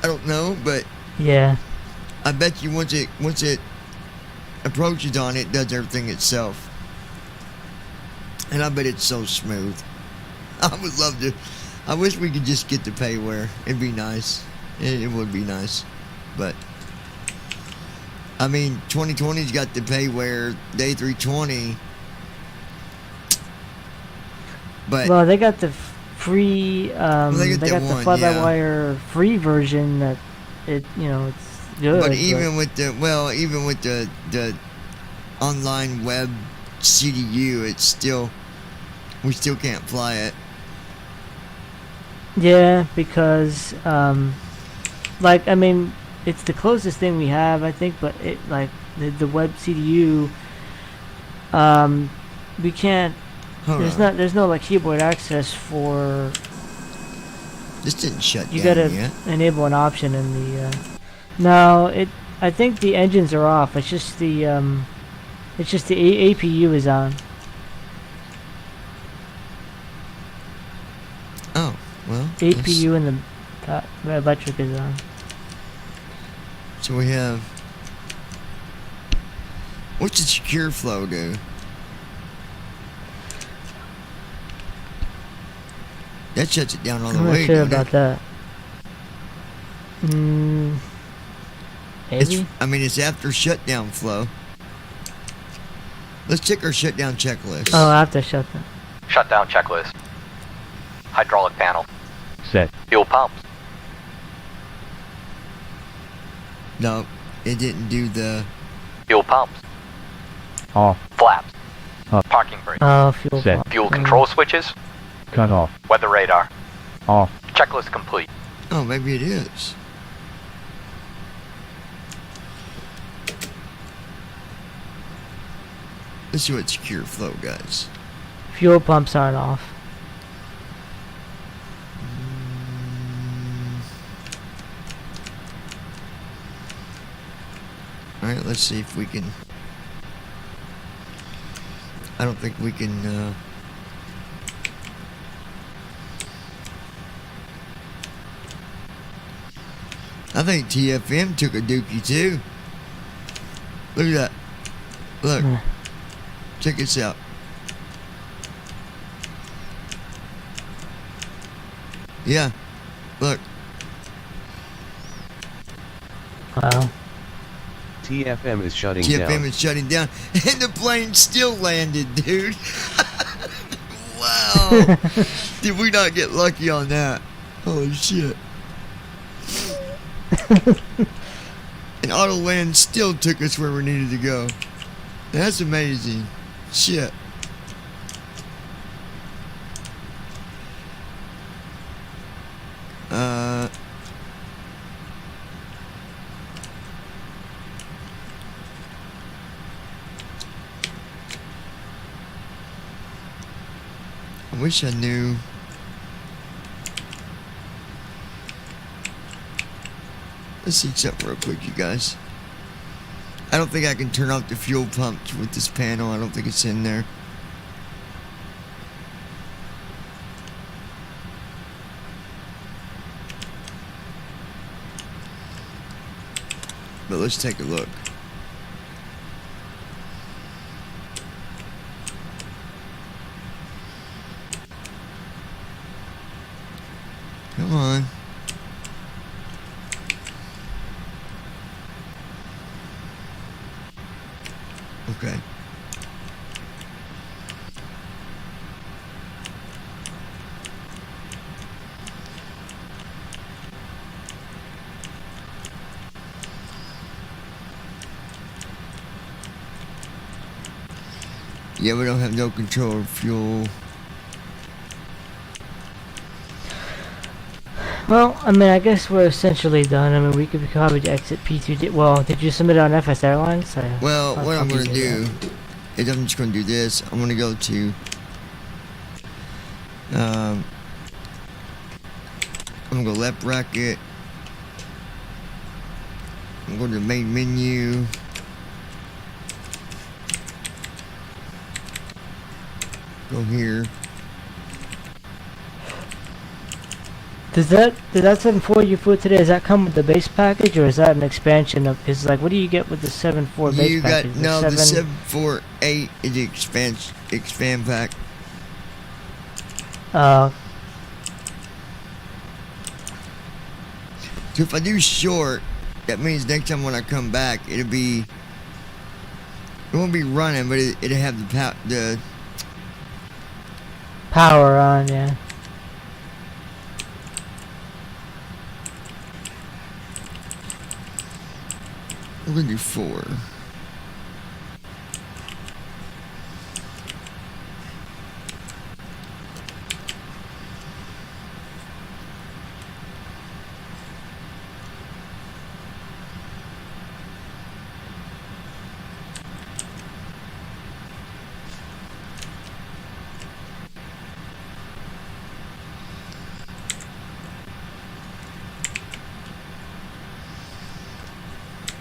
don't know, but yeah, I bet you once it approaches on it, does everything itself. And I bet it's so smooth. I would love to. I wish we could just get the payware. It'd be nice. It would be nice. But I mean, 2020's got the pay where the A320, but Well, they got the free. they They got got the the one, fly-by-wire free version that it's good. but even with the online web CDU, it's still, we still can't fly it. Yeah, because like, I mean, it's the closest thing we have, I think, but it, like, the web CDU, we can't. There's no like keyboard access for. This didn't shut You down gotta yet. enable an option in the. No, I think the engines are off. It's just the APU is on. Oh, well. APU and the electric is on. So we have. What's the secure flow do? That shuts it down all the I'm way. not sure doesn't about it? that. Maybe. It's after shutdown flow. Let's check our shutdown checklist. Oh, after shutdown. Shutdown checklist. Hydraulic panel. Set. Fuel pumps. No, it didn't do the. Fuel pumps. Off. Flaps. Up. Parking brake. Oh, fuel Set. pump. Fuel control switches. Cut off. Weather radar. Off. Checklist complete. Oh, maybe it is. Let's see what secure flow does. Fuel pumps aren't off. Alright, let's see if we can. I don't think we can. I think TFM took a dookie too. Look at that. Look. Check this out. Yeah. Look. Wow. TFM is shutting TFM down. is shutting down. And the plane still landed, dude. Wow. Did we not get lucky on that? Holy shit. And auto land still took us where we needed to go. That's amazing. Shit. I wish I knew. Let's see something real quick, you guys. I don't think I can turn off the fuel pumps with this panel. I don't think it's in there. But let's take a look. Come on. Okay. Yeah, we don't have no control of fuel. Well, I mean, I guess we're essentially done. I mean, we could probably exit P2. Well, did you submit it on FS Airlines? Well, what I'm going to probably do is I'm just going to do this. I'm going to go to I'm going to go left bracket. I'm going to the main menu. Go here. Does that 7.4 you flew today? Does that come with the base package, or is that an expansion of? Because like, what do you get with the 7.4 base You got package? no, the 748 is the expand pack. Uh, So if I do short, that means next time when I come back, it won't be running, but it'll have the power on, yeah. We're gonna do 4.